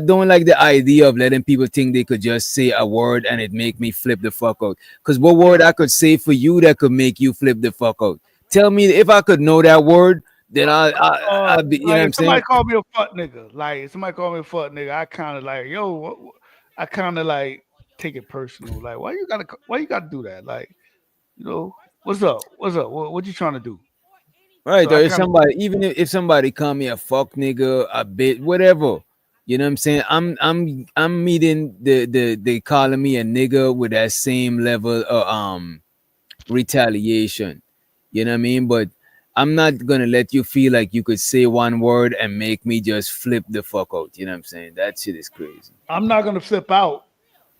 A: don't like the idea of letting people think they could just say a word and it make me flip the fuck out. Because what word
D: Yeah.
A: I could say for you that could make you flip the fuck out? Tell me if I could know that word, then I'd be, you know what
D: Like
A: I'm
D: if somebody
A: saying?
D: call me a fuck nigga, like if somebody call me a fuck nigga, I kind of like, yo, I kind of like take it personal. Like, why you gotta do that? Like, what's up? What's up? What you trying to do?
A: Right.
D: So
A: Or
D: I
A: if
D: kind of,
A: somebody, even if somebody call me a fuck nigga, a bit, whatever, you know what I'm saying? I'm meeting they calling me a nigga with that same level of retaliation. You know what I mean? But I'm not gonna let you feel like you could say one word and make me just flip the fuck out. You know what I'm saying? That shit is crazy.
D: I'm not gonna flip out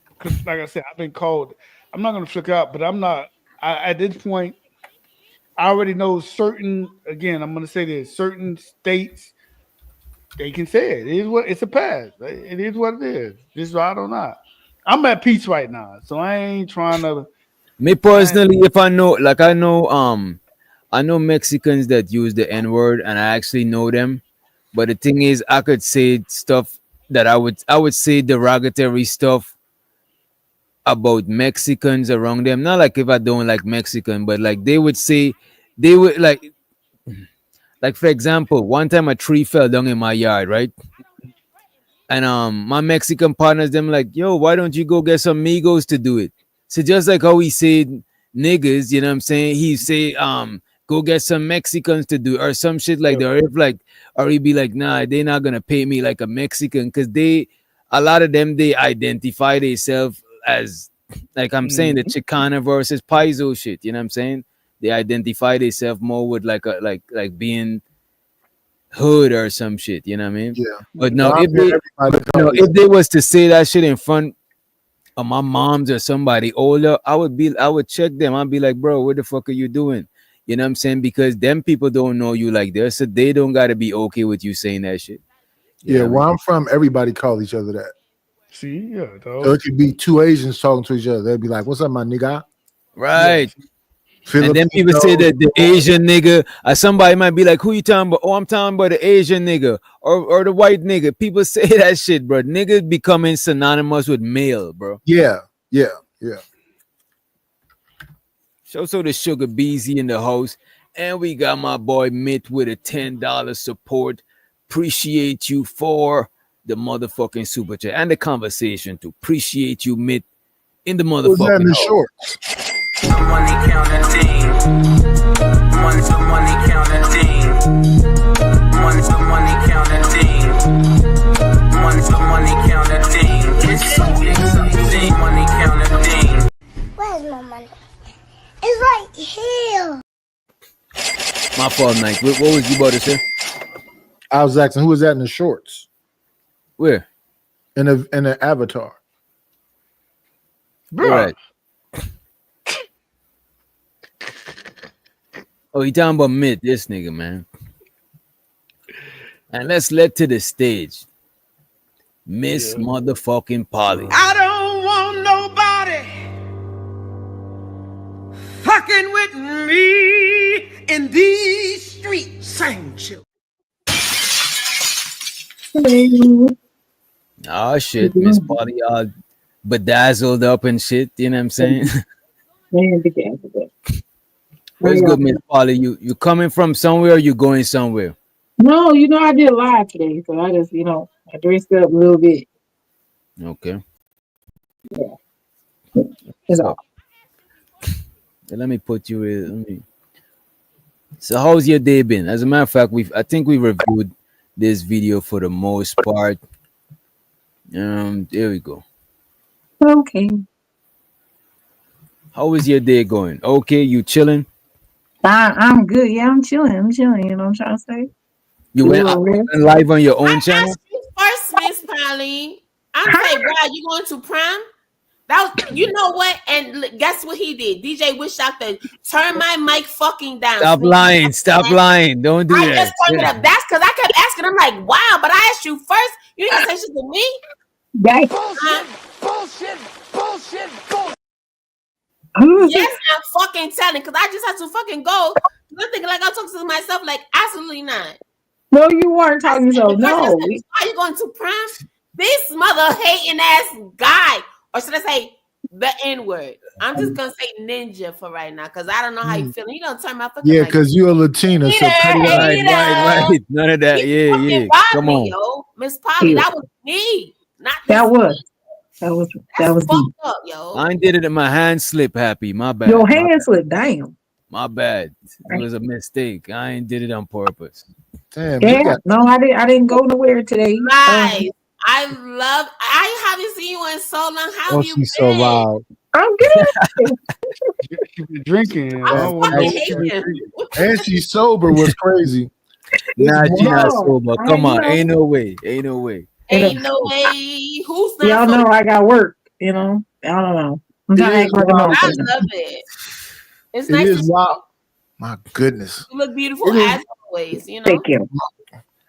D: because, like I said, I've been called. I'm not gonna flip out, but I'm not. At this point, I already know certain. Again, I'm gonna say this: certain states they can say it. It is what it's a pass. It is what it is. This is I don't know. I'm at peace right now, so I ain't trying to.
A: Me
D: I ain't,
A: personally, if I know, like I know Mexicans that use the N word, and I actually know them. But the thing is, I could say stuff that I would say derogatory stuff about Mexicans around them. Not like if I don't like Mexican, but like they would say they would like for example, one time a tree fell down in my yard, right? And my Mexican partners them like, yo, why don't you go get some Migos to do it? So just like how he said niggas, you know what I'm saying? He say go get some Mexicans to do it, or some shit like
D: yeah.
A: that. Or if like, or he'd be like, nah, they're not gonna pay me like a Mexican because they a lot of them they identify themselves as like I'm saying the
D: Mhm.
A: Chicana versus Paizo shit, you know what I'm saying? They identify themselves more with like a like being hood or some shit, you know what I mean?
G: Yeah.
A: But
D: Mhm.
A: no,
G: Well, I'm
A: if
G: hearing
A: they
G: everybody
A: no,
G: call
A: if they was to say that shit in front of my moms or somebody older, I would check them. I'd be like, bro, what the fuck are you doing? You know what I'm saying? Because them people don't know you like this, so they don't gotta be okay with you saying that shit. You
G: Yeah,
A: know what I
G: where
A: mean?
G: I'm from, everybody call each other that.
D: See, yeah,
G: So
D: dog.
G: it could be two Asians talking to each other. They'd be like, "What's up, my nigga?"
D: Yeah,
A: Right. And then people say
G: Filipino.
A: that the Asian nigga, somebody might be like, who you talking about? Oh, I'm talking about the Asian nigga or the white nigga. People say that shit, bro. Niggas becoming synonymous with male, bro.
G: Yeah, yeah, yeah.
A: So the Sugar Beezy in the house. And we got my boy Mitt with a $10 support. Appreciate you for the motherfucking super chat and the conversation to appreciate you, Mitt, in the
G: Who's that in
A: motherfucking
G: the
A: house.
G: shorts?
C: Money counting team. Money counting team. Money counting team. Money counting team. It's so exciting. Money counting team.
H: Where's my money? It's right here.
A: My fault, Mike. What was you about to say?
G: I was asking who was that in the shorts
A: Where?
G: in the avatar.
A: All
D: bro.
A: right. Oh, you talking about Mitt, this nigga, man. And let's let to the stage. Miss
D: Yeah.
A: motherfucking Polly.
C: I don't want nobody fucking with me in these streets. Same shit.
A: Oh shit, Miss Polly all bedazzled up and shit, you know what I'm saying? What's good, Miss Polly? You coming from somewhere or you going somewhere?
L: No, I did live today, so I just, I dressed up a little bit.
A: Okay.
L: Yeah, that's
A: So
L: all.
A: let me put you in. So how's your day been? As a matter of fact, I think we reviewed this video for the most part. There we go.
L: Okay.
A: How was your day going? Okay, you chilling?
L: I'm good. Yeah, I'm chilling. I'm chilling. You know what I'm trying to say?
A: You
L: Do a
A: went,
L: little rest.
A: went live on your
B: I
A: own channel?
B: asked you first, Miss Polly. I'm saying, wow, you going to prom? That was, you know what? And guess what he did? DJ Wish out to turn my mic fucking down.
A: Stop lying. Stop lying. Don't do
B: I
A: that.
B: just turned it up. That's because I kept asking. I'm like, wow, but I asked you first. You ain't gonna say shit to me?
L: Right.
C: Bullshit.
B: Yes, I'm fucking telling because I just had to fucking go. I'm thinking like I'm talking to myself, like absolutely not.
L: No, you weren't talking so.
B: The person that
L: No.
B: said, "Are you going to prom?" This mother hating ass guy, or should I say the N word? I'm just gonna say ninja for right now because I don't know how you feeling. You gonna turn my fucking
G: Yeah,
B: mic.
G: because you're a Latina, so cut it out.
A: Right. None of that. Yeah, yeah. Come
B: Me,
A: on.
B: yo, Miss Polly,
L: Yeah.
B: that was me, not this.
L: That was
B: That's
L: deep.
B: fucked up, yo.
A: I did it in my hand slip, Happy. My bad.
L: Your
A: My
L: hand
A: bad.
L: slipped. Damn.
A: My bad. It was a mistake. I ain't did it on purpose.
G: Damn, you
L: Yeah.
G: got
L: No, I didn't go nowhere today.
B: Nice. I haven't seen you in so long. How
G: oh,
B: have you
G: she's so
B: been?
G: loud.
L: I'm good.
D: She been drinking. I
B: I'm
D: don't want
B: fucking
D: to know.
B: hating.
G: And she's sober was crazy.
A: Nah, she not
L: Wow.
A: sober.
L: I
A: Come on.
L: know.
A: Ain't no way. Ain't no way.
B: Ain't no way. Who's not
L: Y'all
B: so?
L: know I got work, you know. I don't know. I'm trying to
G: It
L: act
G: is
L: like a
G: wild.
B: I
L: motherfucker.
B: love it. It's
G: It
B: nice to
G: is wild. My goodness.
B: you look beautiful
G: It is.
B: as always, you know.
L: Thank you.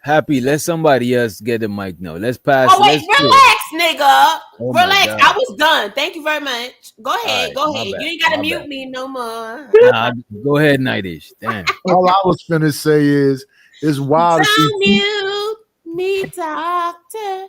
A: Happy. Let somebody else get the mic now. Let's pass.
B: Oh wait,
A: Let's chill.
B: relax, nigga.
A: Oh my
B: Relax.
A: God.
B: I was done. Thank you very much. Go ahead.
A: right,
B: Go
A: my
B: ahead.
A: bad,
B: You ain't gotta
A: my
B: mute
A: bad.
B: me no more.
A: Nah, go ahead, Nightish. Damn.
G: All I was finna say is it's wild to see.
B: Don't mute me, doctor.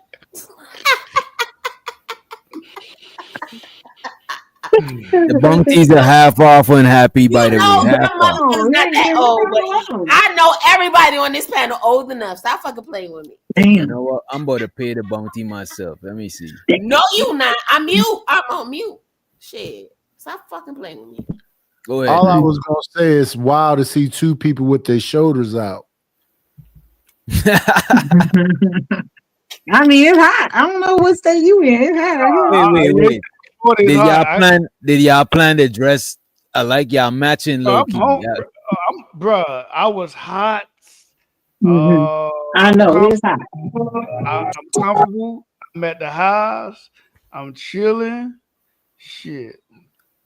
A: The bounties are half off and Happy, by the way.
B: No,
A: Half
B: your
A: off.
B: mother is not that old, but I know everybody on this panel old enough. Stop fucking playing with me.
A: You know what? I'm about to pay the bounty myself. Let me see.
B: No, you not. I'm mute. I'm on mute. Shit. Stop fucking playing with me.
A: Go ahead.
G: All I was gonna say is wild to see two people with their shoulders out.
L: I mean, it's hot. I don't know what state you in. It's hot.
A: Wait. Did y'all plan to dress like y'all matching low
D: I'm
A: key?
D: home,
A: Yeah.
D: bruh. I was hot.
L: I know it's hot.
D: I'm comfortable. I'm at the house. I'm chilling. Shit.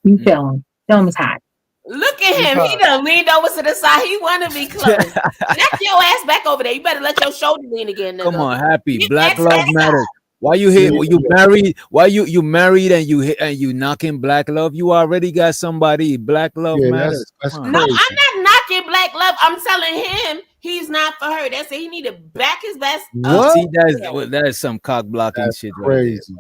L: You tell him. Tell him it's hot.
B: Look at him. He done leaned over to the side. He want to be close. Knock your ass back over there. You better let your shoulder lean again, nigga.
A: Come on, Happy.
B: Get
A: Black
B: that
A: love
B: ass
A: matters.
B: out.
A: Why you hit? You married? Why you married and you knocking black love? You already got somebody. Black love matters.
G: That's
A: Come on.
B: No, I'm not knocking black love. I'm telling him he's not for her. That's it. He need to back his best up.
A: See, that is some cock blocking shit
G: crazy.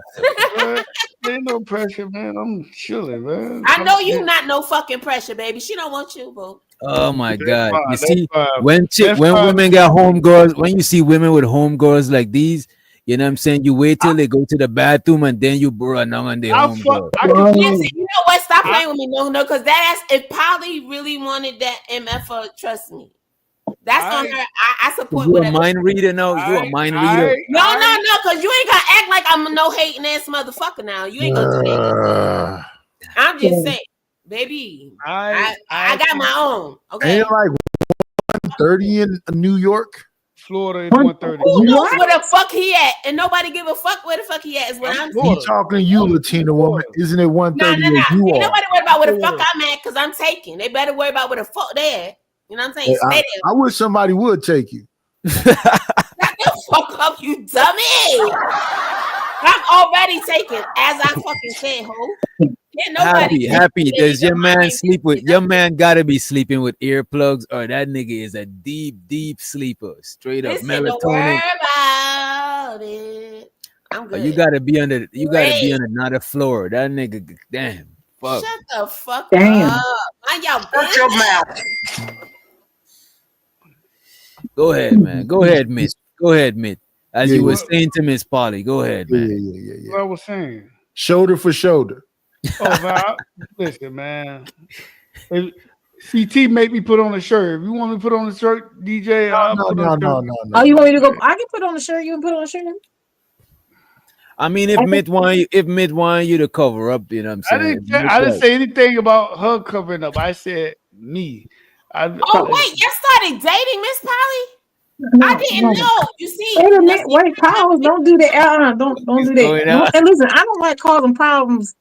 D: There ain't no pressure, man. I'm chilling, man.
B: I know you not no fucking pressure, baby. She don't want you, boo.
A: Oh my God!
D: fine,
A: You
D: that's
A: see,
D: fine.
A: when
D: That's fine.
A: women got homegirls, when you see women with homegirls like these, you know what I'm saying? You wait till they go to the bathroom and then you run on their homegirl.
B: Listen, you know what? Stop playing with me, no, because that ass. If Polly really wanted that MF, trust me, that's on her. I support
A: You a
B: whatever.
A: mind reader now? You a mind reader?
B: No, because you ain't gonna act like I'm a no hating ass motherfucker. Now you ain't gonna do that. I'm just saying, baby. I got my own. Okay.
G: Ain't like 130 in New York.
D: Florida is 130.
B: Who knows where the fuck he at? And nobody give a fuck where the fuck he at is what I'm saying.
G: He talking to you, Latina woman. Isn't it 130
B: No.
G: where you
B: Ain't
G: are?
B: nobody worry about where the fuck I'm at because I'm taking. They better worry about where the fuck they at. You know what I'm saying?
G: Hey,
B: Stay there.
G: I wish somebody would take you.
B: Shut the fuck up, you dummy. I'm already taken, as I fucking said, ho. Can't nobody
A: Happy. Does your man sleep with your man? Gotta be sleeping with earplugs, or that nigga is a deep sleeper. Straight up
B: Listen, don't worry
A: melatonin.
B: about it. I'm good.
A: You gotta be under. You gotta be on another floor. That nigga, damn. Fuck.
B: Shut the fuck
L: Damn.
B: up. Mind your
C: Shut your mouth.
A: Go ahead, man. Go ahead, Miss. Go ahead, Miss. As you were
D: yeah.
A: saying to Miss Polly, go ahead, man.
G: Yeah.
D: What I was saying.
G: Shoulder for shoulder.
D: Oh, man, listen, man. If CT make me put on a shirt. If you want me to put on a shirt, DJ, I'll put on a shirt.
L: Oh, you want me to go? I can put on a shirt. You can put on a shirt.
A: I mean, if Mid want you to cover up, you know what I'm
D: I
A: saying?
D: didn't. I didn't say anything about her covering up. I said me.
B: Oh wait, you started dating Miss Polly? I
L: No,
B: didn't
L: no.
B: know. You see,
L: Wait a
B: no,
L: minute.
B: see,
L: Wait, pause. Don't do that. Don't
A: What's
L: do that.
A: going on?
L: Don't. And listen, I don't like causing problems.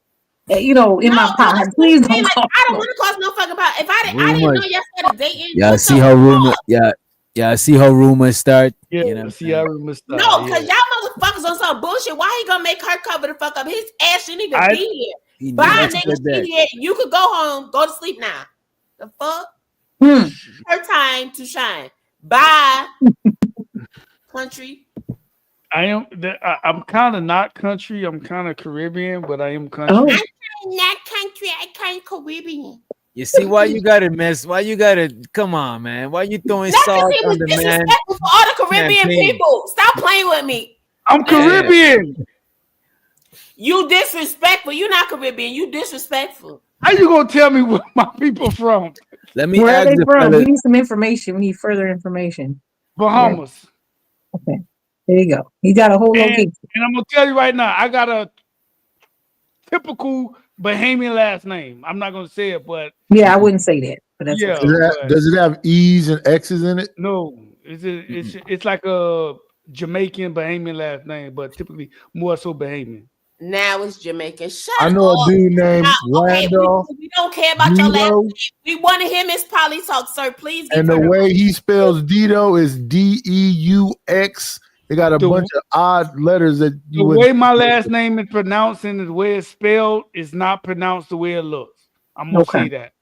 L: In
B: no,
L: my
B: no,
L: pod.
B: that's what
L: Please
B: I'm saying.
L: don't
B: Like,
L: cause
B: I don't
L: trouble.
B: want to cause no fucking problem. If I didn't know
A: Rumors.
B: y'all started dating,
A: Yeah,
B: what
A: see
B: the
A: how rumor.
B: fuck?
A: Yeah, see how rumors start.
D: Yeah,
A: You know what I'm
D: see, I
A: saying?
D: remember
B: No,
D: style.
B: because
D: Yeah,
B: y'all motherfuckers on some bullshit. Why he gonna make her cover the fuck up? His ass shouldn't even
D: I
B: be here.
A: He
B: Bye,
A: never
D: that's
B: nigga.
A: said
B: She
A: that.
B: here. You could go home. Go to sleep now. The fuck?
L: Hmm.
B: Her time to shine. Bye, country.
D: I am. I'm kind of not country. I'm kind of Caribbean, but I am country.
L: Oh,
B: I'm not country. I can't Caribbean.
A: You see why you gotta mess? Why you gotta come on, man? Why you throwing
B: That just
A: salt
B: it
A: on
B: was
A: the man
B: disrespectful for all the Caribbean
A: champagne?
B: people. Stop playing with me.
D: I'm
A: Yeah.
D: Caribbean.
B: You disrespectful. You not Caribbean. You disrespectful.
D: How you gonna tell me where my people from?
A: Let me
L: where are
A: ask
L: they
A: the
L: from?
A: fella.
L: We need some information. We need further information. Where?
D: Bahamas.
L: Okay. There you go. You got a whole
D: And
L: location.
D: I'm gonna tell you right now, I got a typical Bahamian last name. I'm not gonna say it, but
L: Yeah, I wouldn't say that, but that's
D: yeah,
L: okay.
D: but
G: Does it have E's and X's in it?
D: no, it's like a Jamaican Bahamian last name, but typically more so Bahamian.
B: Now it's Jamaican. Shut
G: I know a
B: up.
G: dude
B: Now,
G: named
B: okay,
G: Randolph
B: we don't care about your last
G: Dito,
B: name. We want to hear Miss Polly talk, sir. Please give
G: and
B: her
G: the
B: the
G: way he spells Dito is Deux. They got a bunch
D: The
G: of odd letters that
D: the
G: you wouldn't.
D: way my last name is pronounced and the way it's spelled is not pronounced the way it looks. I'm gonna
L: Okay.
D: say that.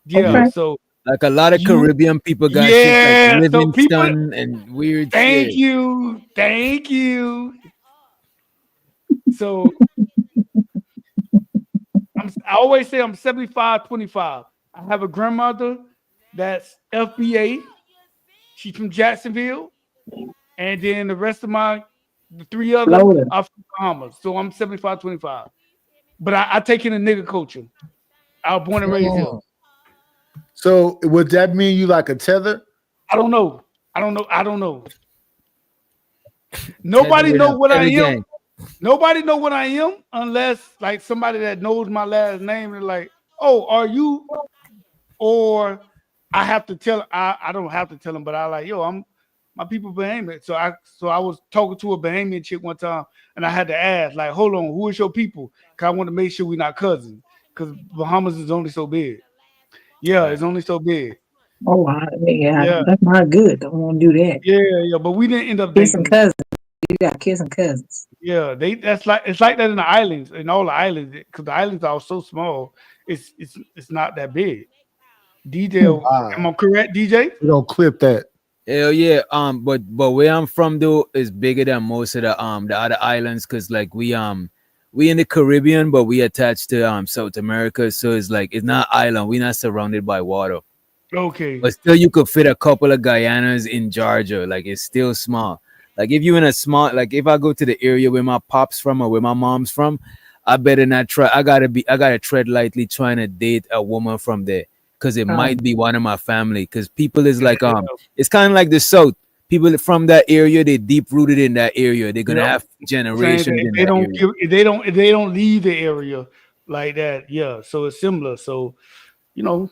D: Yeah,
L: Okay.
D: so
A: Like a lot of
D: you
A: Caribbean people got shit like
D: yeah, so people
A: Livingston and weird
D: thank
A: shit.
D: you. Thank you. So I always say I'm 75-25. I have a grandmother that's FBA. She's from Jacksonville. And then the three of them
L: Florida.
D: are from Bahamas. So I'm 75-25. But I take in the nigga culture. I was born and raised here.
G: So would that mean you like a tether?
D: I don't know. I don't know.
A: Tell
D: Nobody
A: it
D: know
A: up.
D: what
A: Tell
D: I
A: the
D: am.
A: gang.
D: Nobody know what I am unless like somebody that knows my last name and like, oh, are you? Or I have to tell. I don't have to tell them, but I like, yo, I'm my people Bahamian. So I was talking to a Bahamian chick one time, and I had to ask, like, hold on, who is your people? Cause I want to make sure we're not cousins. Cause Bahamas is only so big. Yeah,
A: Right.
D: it's only so big.
L: Oh, yeah,
D: Yeah,
L: that's not good. Don't want to do that.
D: yeah. But we didn't end up
L: Kissing
D: dating.
L: cousins. You got kissing cousins.
D: Yeah, that's like it's like that in the islands, in all the islands, because the islands are so small. It's not that big. DJ,
L: Hmm.
D: am I correct, DJ?
G: We don't clip that.
A: Hell yeah. But where I'm from though is bigger than most of the other islands because like we in the Caribbean, but we attached to South America, so it's like it's not island. We're not surrounded by water.
D: Okay.
A: But still you could fit a couple of Guyanas in Georgia. Like it's still small. Like if you in a small like if I go to the area where my pops from or where my mom's from, I better not try. I gotta tread lightly trying to date a woman from there. Cause it might be one of my family. Cause people is like it's kind of like the South. People from that area, they deep rooted in that area. They're gonna
D: Yep.
A: have
D: Same thing.
A: generations
D: If
A: in
D: they
A: that
D: don't
A: area.
D: give, if they don't leave the area like that, yeah. So it's similar. So you know,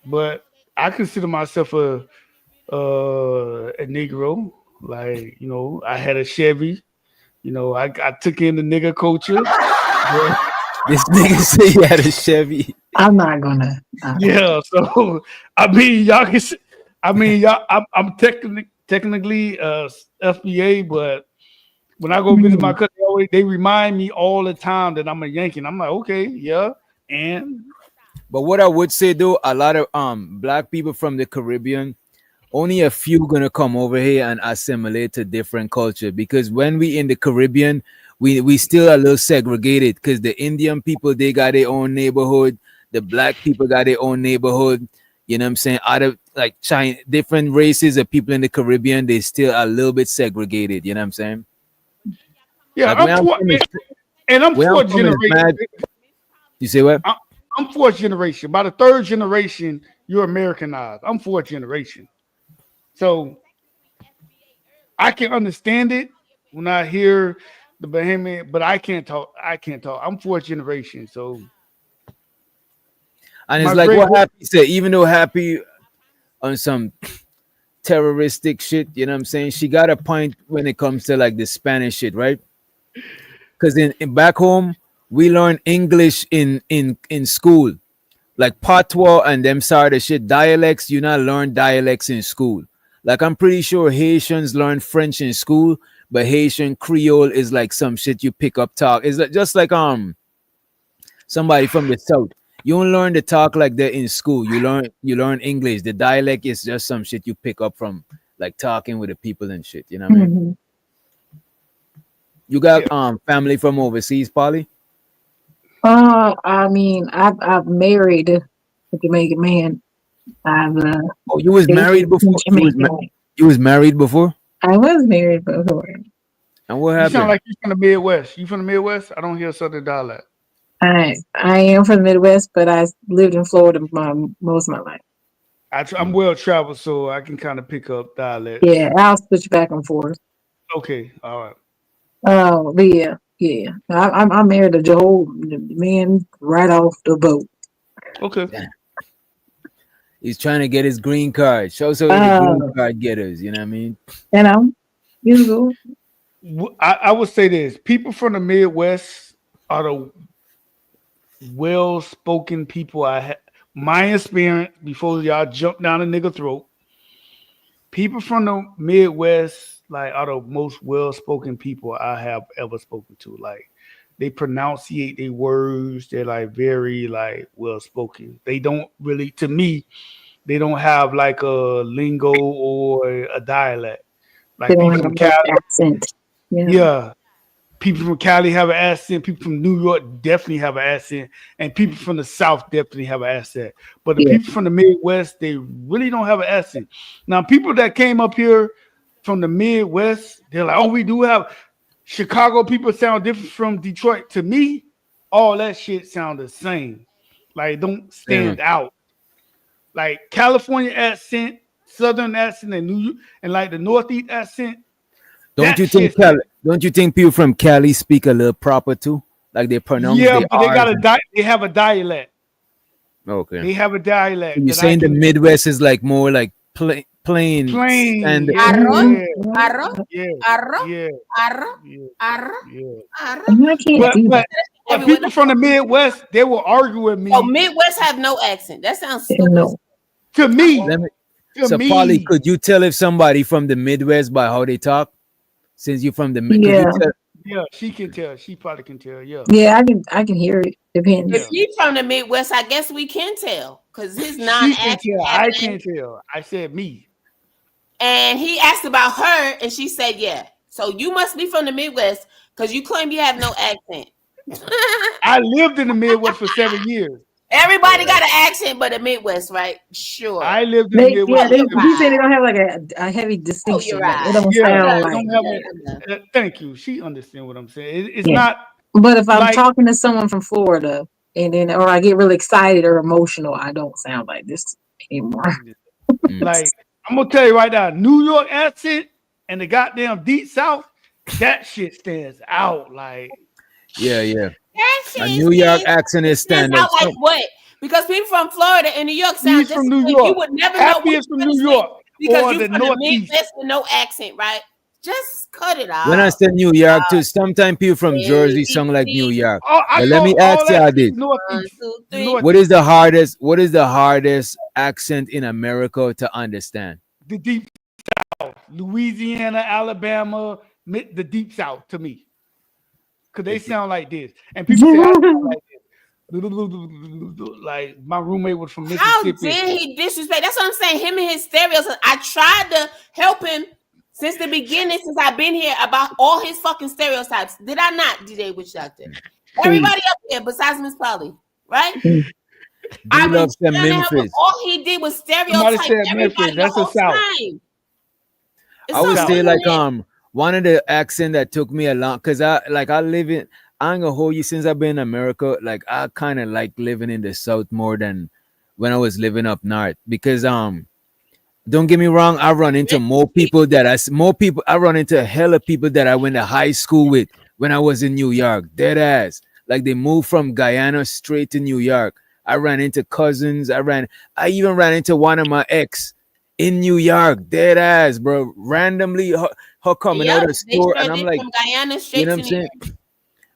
D: but I consider myself a Negro. Like I had a Chevy. I took in the nigga culture. Yeah.
A: This nigga say he had a Chevy.
L: I'm not gonna.
D: Yeah, so I mean, y'all can. I mean, y'all. I'm technically FBA, but when I go visit my
L: Hmm.
D: cousin, they remind me all the time that I'm a Yankee. And I'm like, okay, yeah, and
A: But what I would say though, a lot of black people from the Caribbean, only a few gonna come over here and assimilate to different culture because when we in the Caribbean, we still a little segregated because the Indian people they got their own neighborhood, the black people got their own neighborhood. You know what I'm saying? Out of like China, different races of people in the Caribbean, they still a little bit segregated. You know what I'm saying?
D: yeah,
A: Like
D: I'm
A: where I'm
D: fourth
A: from is
D: generation.
A: mad. You say what?
D: I'm fourth generation. By the third generation, you're Americanized. I'm fourth generation, so I can understand it when I hear the Bahamian, but I can't talk. I can't talk. I'm fourth generation, so
A: And it's
D: my
A: like
D: great
A: what Happy said, even though Happy on some terroristic shit, you know what I'm saying? She got a point when it comes to like the Spanish shit, right? Because in back home, we learn English in school. Like patois and them sort of shit, dialects, you not learn dialects in school. Like I'm pretty sure Haitians learn French in school, but Haitian Creole is like some shit you pick up talk. It's like, just like somebody from the south. You don't learn to talk like that in school. You learn English. The dialect is just some shit you pick up from like talking with the people and shit. You know what I mean?
L: Mhm.
A: You
D: yeah.
A: got family from overseas, Polly?
L: I mean, I've married a Jamaican man. I've
A: Oh, you was
L: dated
A: married
L: a
A: before.
L: Jamaican.
A: You was married before,
L: I was married before.
A: and what
D: You sound
A: happened?
D: like you're from the Midwest. You from the Midwest? I don't hear Southern dialect.
L: I am from the Midwest, but I lived in Florida most of my life.
D: I'm well traveled, so I can kind of pick up dialects.
L: Yeah, I'll switch back and forth.
D: Okay, all right.
L: Oh, but yeah. I'm married to Joe, the man right off the boat.
D: Okay.
A: He's trying to get his green card. Show so the green
L: Uh,
A: card getters. You know what I mean?
L: you know, you know,
D: I would say this: people from the Midwest are the well-spoken people. My experience before y'all jump down a nigga throat. People from the Midwest like are the most well-spoken people I have ever spoken to. Like they pronunciate their words. They're like very like well-spoken. They don't really, to me, they don't have like a lingo or a dialect.
L: they
D: Like
L: don't
D: people
L: have
D: from
L: no
D: Cali,
L: accent. Yeah,
D: yeah. People from Cali have an accent. People from New York definitely have an accent, and people from the South definitely have an accent. But the
L: yeah.
D: people from the Midwest, they really don't have an accent. Now, people that came up here from the Midwest, they're like, "Oh, we do have Chicago people sound different from Detroit." To me, all that shit sound the same. Like, don't
A: Yeah.
D: stand out. Like California accent, Southern accent, and and like the Northeast accent.
A: Don't
D: That
A: you think
D: shit.
A: Cali? Don't you think people from Cali speak a little proper too? Like they pronounce
D: Yeah,
A: the
D: but they got
A: R's.
D: they have a dialect.
A: Okay.
D: They have a
A: So
D: dialect
A: you're
D: that I
A: saying the
D: can
A: Midwest is like more like plain
D: plain.
A: standard.
D: Yeah,
B: Arroz,
D: yeah,
B: arroz,
D: yeah,
B: arroz,
D: yeah,
B: arroz,
D: yeah,
B: arroz,
D: yeah.
B: arroz.
L: And I can't
D: But
L: do that.
D: but but
B: Everywhere.
D: people from the Midwest, they will argue with
B: So
D: me.
B: Midwest have no accent. That sounds stupid.
L: No.
D: To me,
A: Let me.
D: to
A: So, Polly,
D: me.
A: could you tell if somebody from the Midwest by how they talk? Since you're from the could you
L: Yeah,
A: tell?
D: Yeah, she can tell. She probably can tell. Yeah,
L: yeah. I can hear it.
B: If
D: yeah.
L: Depends.
B: he's from the Midwest, I guess we can tell because his
D: She can
B: non-accent
D: tell.
B: have
D: I
B: an
D: can't tell. I said me.
B: and he asked about her, and she said, "Yeah." So you must be from the Midwest because you claim you have no accent.
D: I lived in the Midwest for 7 years.
B: Everybody got an accent, but the Midwest, right? Sure.
D: I lived in the Midwest
L: Yeah,
B: Oh,
D: for
L: they,
B: you're
D: 7
L: he
D: years.
L: said they
B: right.
L: don't have like a heavy
B: Oh, you're
L: distinction. Like it
B: right.
L: don't
D: Yeah,
L: sound
B: Yeah,
D: they
L: like
D: don't have
B: yeah, yeah.
D: it. Thank you. She understand what I'm saying. It's
L: yeah.
D: not
L: But if I'm
D: like
L: talking to someone from Florida and then or I get really excited or emotional, I don't sound like this anymore.
A: Mm.
D: like I'm gonna tell you right now, New York accent and the goddamn deep South, that shit stands out. Like
A: Yeah, yeah.
B: That
A: A
B: shit
A: New York accent
B: it
A: is
B: stands
A: stand up.
B: out like
A: So
B: what? Because people from Florida and New York sound
D: he's
B: just
D: from
B: the
D: New
B: same. You
D: York.
B: would never know
D: Happy
B: what
D: is from
B: you're
D: New
B: gonna say
D: York
B: because
D: or
B: you
D: the
B: from the
D: Northeast.
B: Midwest with no accent, right? Just cut it
A: when I
B: out.
A: say New York too, sometimes people from Jersey sound like New
B: ABC,
A: York.
D: Oh, I
A: But let me
D: call all
A: ask
D: that
A: y'all
D: shit
A: this:
D: the
B: one,
D: Northeast.
B: two,
D: The
B: three.
A: what is
D: Northeast.
A: the hardest? What is the hardest accent in America to understand?
D: The deep South. Louisiana, Alabama, the deep South to me. Because they sound like this. And people say I sound like this. Like my roommate was from
B: How
D: Mississippi.
B: dare he disrespect? That's what I'm saying. Him and his stereotypes. I tried to help him since the beginning, since I've been here, about all his fucking stereotypes. Did I not, DJ Witch Doctor? Everybody up here besides Miss Polly, right? I've been
A: D-Love said
B: trying to help him.
A: Memphis.
B: All he did was
D: Somebody
B: stereotype
D: said Memphis.
B: everybody the
D: That's the
B: whole
D: South.
B: time. It's
A: I
B: so
A: would say
D: South.
A: like
B: ignorant.
A: one of the accent that took me a long because I live in I ain't gonna hold you since I've been in America. Like I kind of like living in the South more than when I was living up north because don't get me wrong, I run into more people that more people I run into a hell of people that I went to high school with when I was in New York. Dead ass. Like they moved from Guyana straight to New York. I ran into cousins. I even ran into one of my ex in New York. Dead ass, bro. Randomly, her coming out
B: Yep,
A: of the
B: they
A: store,
B: sure
A: and I'm
B: did
A: like,
B: from Guyana
A: you
B: straight
A: know what
B: to
A: I'm
B: New
A: saying?
B: York.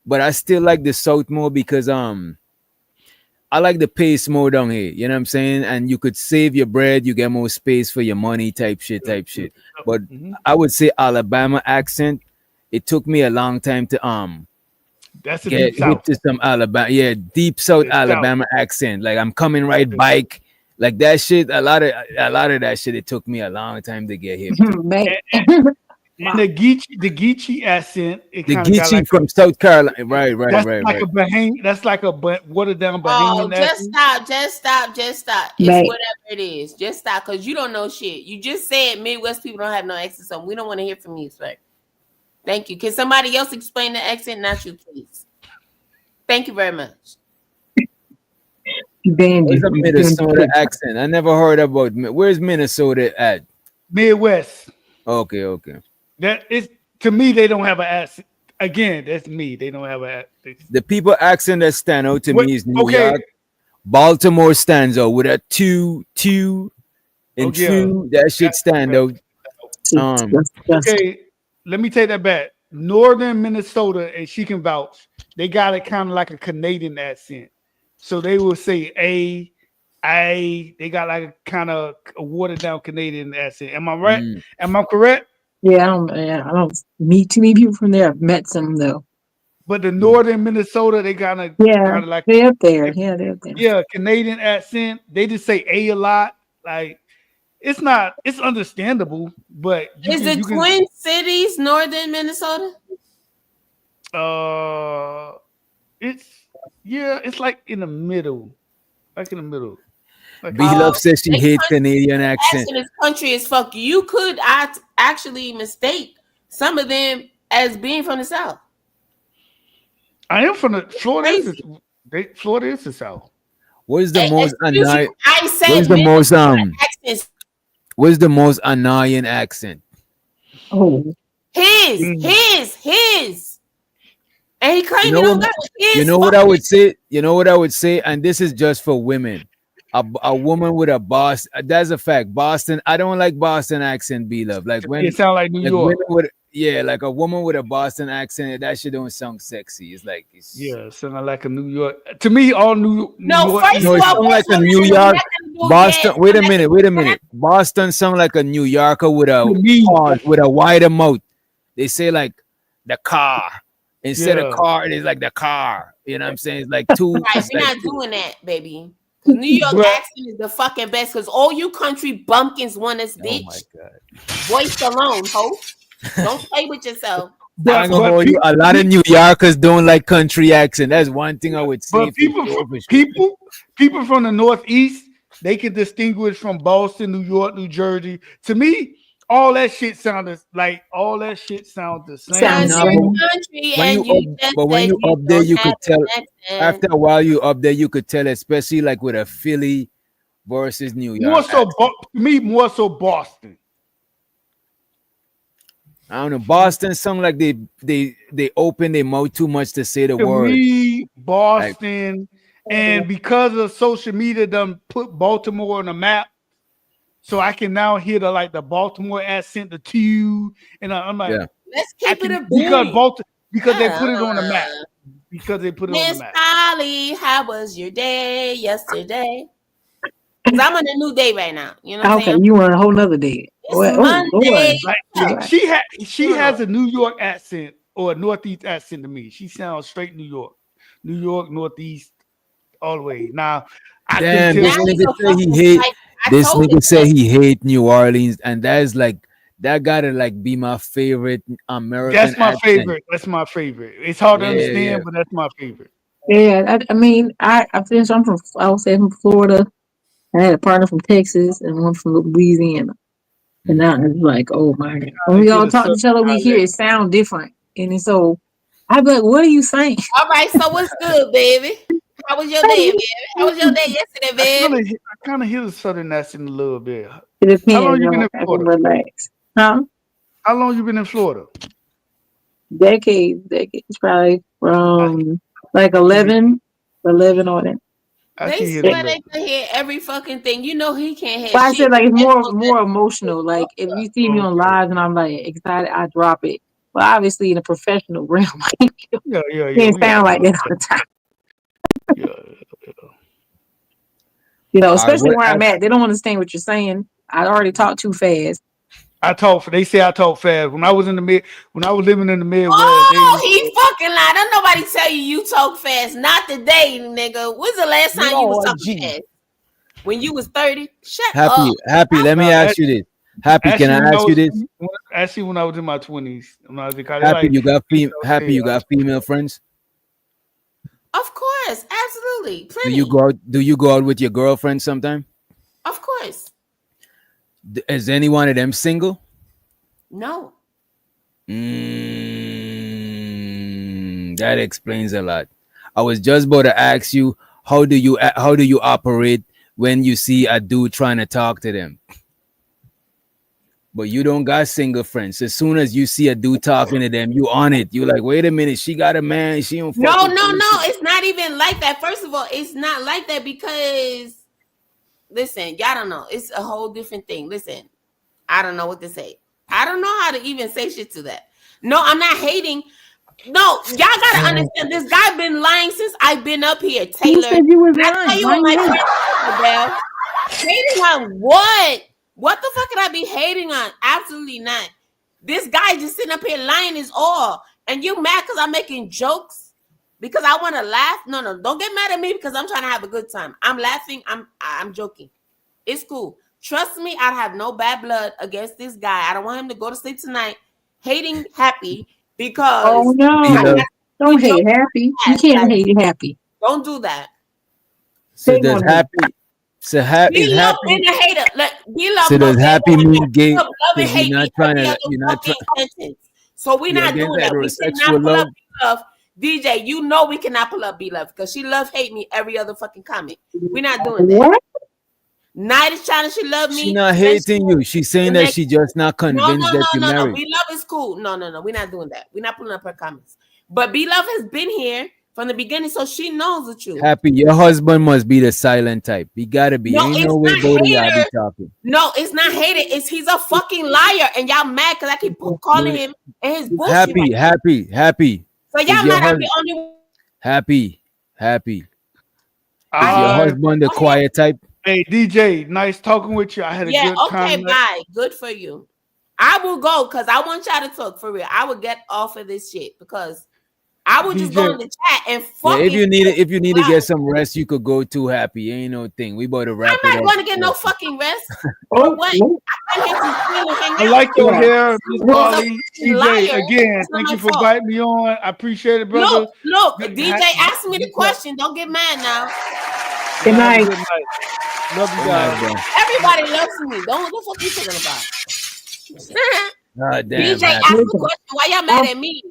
A: But I still like the South more because I like the pace more down here. You know what I'm saying? And you could save your bread, you get more space for your money, type shit. But
D: Mhm.
A: I would say Alabama accent. It took me a long time to
D: That's a
A: get
D: deep south.
A: hip to some Alabama, yeah, deep South
D: It's south.
A: Alabama accent. Like I'm coming right bike, like that shit. A lot of that shit. It took me a long time to get hip to.
L: Man.
D: And the Geechee accent, it
A: The
D: kind of got like
A: Geechee from South Carolina, right, right,
D: that's
A: right,
D: like
A: right.
D: a Bahamian, that's like a watered down
B: Oh,
D: Bahamian
B: just
D: accent.
B: stop, just stop, just stop. It's
L: Man.
B: whatever it is. Just stop, because you don't know shit. You just said Midwest people don't have no accent, so we don't want to hear from you, sir. Thank you. Can somebody else explain the accent? Not you, please. Thank you very much.
L: Banned
A: What's
L: you.
A: a
L: You banned
A: Minnesota
L: you.
A: accent? I never heard about. Where's Minnesota at?
D: Midwest.
A: Okay, okay.
D: That is to me, they don't have an accent. Again, that's me. They don't have an accent.
A: The people accent that stand out to
D: What?
A: me is New
D: Okay.
A: York. Baltimore stands out with a two
D: Oh
A: and
D: yeah.
A: true. That shit stand out.
D: Okay. Let me take that back. Northern Minnesota, and she can vouch. They got it kind of like a Canadian accent. So they will say a. They got like a kind of a watered down Canadian accent. Am I right?
A: Mm.
D: Am I correct?
L: Yeah, I don't meet too many people from there. I've met some though.
D: But the northern Minnesota, they kind
L: Yeah,
D: of like
L: they're up there. Yeah, they're up there.
D: yeah, Canadian accent. They just say a lot. Like it's understandable, but
B: Is the
D: you can
B: Twin Cities northern Minnesota?
D: it's yeah, it's like in the middle. Like in the middle. Like
A: B Love says she hates Canadian accent.
B: Accent is country as fuck. You could actually mistake some of them as being from the South.
D: I am from the Florida. Florida is the South.
A: What is the most
B: Excuse
A: annoying?
B: you, I said
A: What is the most
B: accents.
A: What is the most annoying accent?
L: Oh,
B: His. And he claimed
A: You
B: he
A: know
B: don't
A: what?
B: got his.
A: You know what I would say. You know what I would say, and this is just for women. A woman with a Boston. That's a fact. Boston. I don't like Boston accent. B Love. Like when
D: It sound like New York.
A: women with like a woman with a Boston accent. That shit don't sound sexy. It's like
D: Yeah, sounding like a New York. To me, all New
B: No,
D: York.
B: first
A: no,
B: of
A: it
B: all,
A: sound like a New York. Boston. Wait a minute. Boston sound like a New Yorker with a wider mouth. They say like the car instead of
D: Yeah.
A: car. It is like the car. You know what I'm saying? It's like two.
B: Right,
A: It's
B: we're
A: like
B: not doing that, baby. New York accent is the fucking best because all you country bumpkins want us
A: oh
B: bitch.
A: my god.
B: Voice alone, ho. Don't play with yourself.
A: I'm gonna hold you. A lot of New Yorkers don't like country accent. That's one thing I would say.
D: But people from the Northeast, they can distinguish from Boston, New York, New Jersey. To me, all that shit sounds the same.
A: No, but when you up there, you could tell. After a while, you up there, you could tell, especially like with a Philly versus New York.
D: More so, to me, more so Boston.
A: I don't know. Boston sound like they open their mouth too much to say the
D: To
A: word.
D: me, Boston, and because of social media, done put Baltimore on the map, so I can now hear the Baltimore accent, the T, and I'm like,
A: Yeah.
B: Let's keep it a
D: because they put it on the map. Because they put it on the
B: Miss
D: map.
B: Polly, how was your day yesterday? Because I'm on a new day right now. You know what I'm
L: okay,
B: saying?
L: you on a whole nother day.
B: It's Monday.
D: Like, she has a New York accent or a Northeast accent to me. She sounds straight New York, Northeast, all the way. Now, I
A: Damn,
D: can
A: this
D: tell.
A: nigga say he hate. This nigga say he hate New Orleans, and that's like that gotta like be my favorite American.
D: That's my
A: accent.
D: favorite. That's my favorite. It's hard to understand,
A: yeah.
D: but that's my favorite.
L: Yeah, I mean, I finished. I would say from Florida. I had a partner from Texas and one from Louisiana. And now it's like, oh my God. When we all talk to each other, we hear it sound different. And then so I'd be like, what are you saying?
B: All right, so what's good, baby? How was your day, baby? How was your day yesterday, baby?
D: I kind of hear the southern accent a little bit.
L: It depends.
D: How long you been in
L: I can
D: Florida?
L: relax. Huh?
D: How long you been in Florida?
L: Decades, probably
D: I,
L: from like
D: I can get
L: 11 on it.
D: I
B: They
D: can hear the
B: swear
D: love.
B: they can hear every fucking thing. You know he can't hear
L: But I
B: shit
L: said
B: with
L: like it's
B: headphones
L: more emotional. Like if you see me on
D: Okay.
L: live and I'm like excited, I drop it. But obviously in a professional realm, like, you
D: Yeah.
L: can't
D: We
L: sound like
D: understand.
L: that all the time.
D: Yeah.
L: You know,
A: All right,
L: especially
A: what
L: where I'm at. They don't understand what you're saying. I already talk too fast.
D: They say I talk fast. When I was living in the Midwest,
B: Oh, he fucking lied. Don't nobody tell you talk fast. Not today, nigga. When's the last time you was
E: Lord
B: talking
E: G.
B: fast? When you was 30? Shut up.
A: happy. Let me
D: no,
A: ask you this. Happy, can
D: actually
A: I ask you this?
D: when I was in my 20s, when I was in college,
A: Happy,
D: like
A: happy, you got female friends?
B: Of course. Absolutely.
A: Do you
B: Plenty.
A: go out? Do you go out with your girlfriend sometime?
B: Of course.
A: Is any one of them single?
B: No.
A: That explains a lot. I was just about to ask you, how do you operate when you see a dude trying to talk to them? But you don't got single friends. As soon as you see a dude talking to them, you on it. You like, wait a minute, she got a man. She don't fuck
B: No,
A: with
B: no,
A: me.
B: no. It's not even like that. First of all, it's not like that because listen, y'all don't know. It's a whole different thing. Listen, I don't know what to say. I don't know how to even say shit to that. No, I'm not hating. No, y'all gotta understand. This guy been lying since I've been up here,
L: Who
B: Taylor.
L: said you was
B: I tell
L: lying?
B: you
L: Why
B: what
L: you
B: my
L: lying?
B: friend Bell. Hating on what? What the fuck could I be hating on? Absolutely not. This guy just sitting up here lying is all. And you mad because I'm making jokes? Because I want to laugh? No. Don't get mad at me because I'm trying to have a good time. I'm laughing. I'm joking. It's cool. Trust me, I have no bad blood against this guy. I don't want him to go to sleep tonight hating Happy
L: Oh
B: because
A: Be
B: I
L: no.
A: love.
B: got
L: Don't
B: we joke
L: hate happy. You
B: past.
L: can't
B: Like,
L: hate happy.
B: don't do that.
A: So
L: Shame
A: does
L: on him.
A: happy?
B: Be
A: Is
B: love
A: happy?
B: being a hater. Like be love
A: So does
B: must be
A: happy
B: one.
A: mean gay?
B: Love and
A: So you're
B: hate
A: not
B: mean
A: trying
B: every
A: to.
B: other
A: You're not
B: fucking sentence. So we're
A: you're
B: not
A: against
B: doing that. We cannot
A: heterosexual
B: pull up
A: love.
B: be love. DJ, you know we cannot pull up be love because she love hate me every other fucking comment. We're not doing that.
L: What?
B: Night is trying to she love
A: She
B: me.
A: not
B: Says
A: hating you. She's saying
B: the
A: that
B: next
A: she just not
B: no,
A: convinced that you're
B: no.
A: married.
B: Be love is cool. No. We're not doing that. We're not pulling up her comments. But Be love has been here from the beginning, so she knows the truth.
A: Happy, your husband must be the silent type. He gotta be.
B: No,
A: Ain't
B: it's
A: no way
B: not
A: both of y'all be
B: hater.
A: talking.
B: No, it's not hater. It's he's a fucking liar, and y'all mad because I keep calling him and his bullshit right now.
A: Happy.
B: So
A: Is
B: y'all
A: your
B: mad I'm
A: husband
B: the only one.
A: happy? Is
B: I
A: your
B: hear you.
A: husband the
B: Go ahead.
A: quiet type?
D: Hey DJ, nice talking with you. I had a
B: Yeah,
D: good
B: okay,
D: time.
B: bye. Good for you. I will go because I want y'all to talk for real. I will get off of this shit because I will just go
D: DJ,
B: in the chat and
A: Yeah,
B: fucking
A: if you need to
B: out.
A: get some rest, you could go to happy. Ain't no thing. We about to wrap
B: I'm
A: it
B: not
A: up.
B: going to get no fucking rest. For
L: Oh,
B: what?
L: no.
B: I came here to chill and hang
D: I
B: out.
D: like your
L: Yeah.
D: hair, Miss
B: He's a
L: Well,
D: Polly.
B: fucking
D: DJ,
B: liar.
D: again,
B: It's not
D: thank
B: my
D: you for
B: fault.
D: inviting me on. I appreciate it, brother.
B: Look,
D: Ha-
B: DJ asked me the question. Don't get mad now.
L: good
D: Have a
L: night.
D: good night. Love you
A: Good night,
D: guys.
A: bro.
B: Everybody loves me. Don't what the fuck you talking about?
A: God damn,
B: DJ
A: happy
B: asked the
L: Listen,
B: question. Why y'all mad
L: I'm,
B: at me?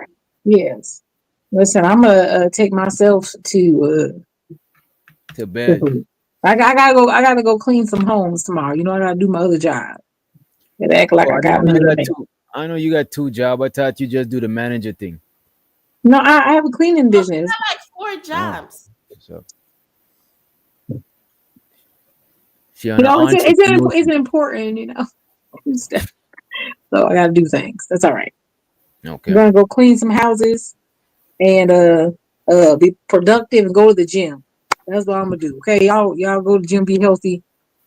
L: yes. Listen, I'm gonna take myself
A: to bed.
L: I gotta go. I gotta go clean some homes tomorrow. You know, I gotta do my other job. And act like
A: Oh,
L: I got nothing to make.
A: I know you got two jobs. I thought you just do the manager thing.
L: No, I have a cleaning
B: No, she
L: business.
B: got like 4
A: Oh,
B: jobs.
A: so she on
L: You
A: an
L: know, it's
A: entrepreneurship.
L: important. You know, so I gotta do things. That's all right. I'm
A: Okay.
L: gonna go clean some houses and be productive and go to the gym. That's what I'm gonna do. Okay, y'all go to the gym, be healthy.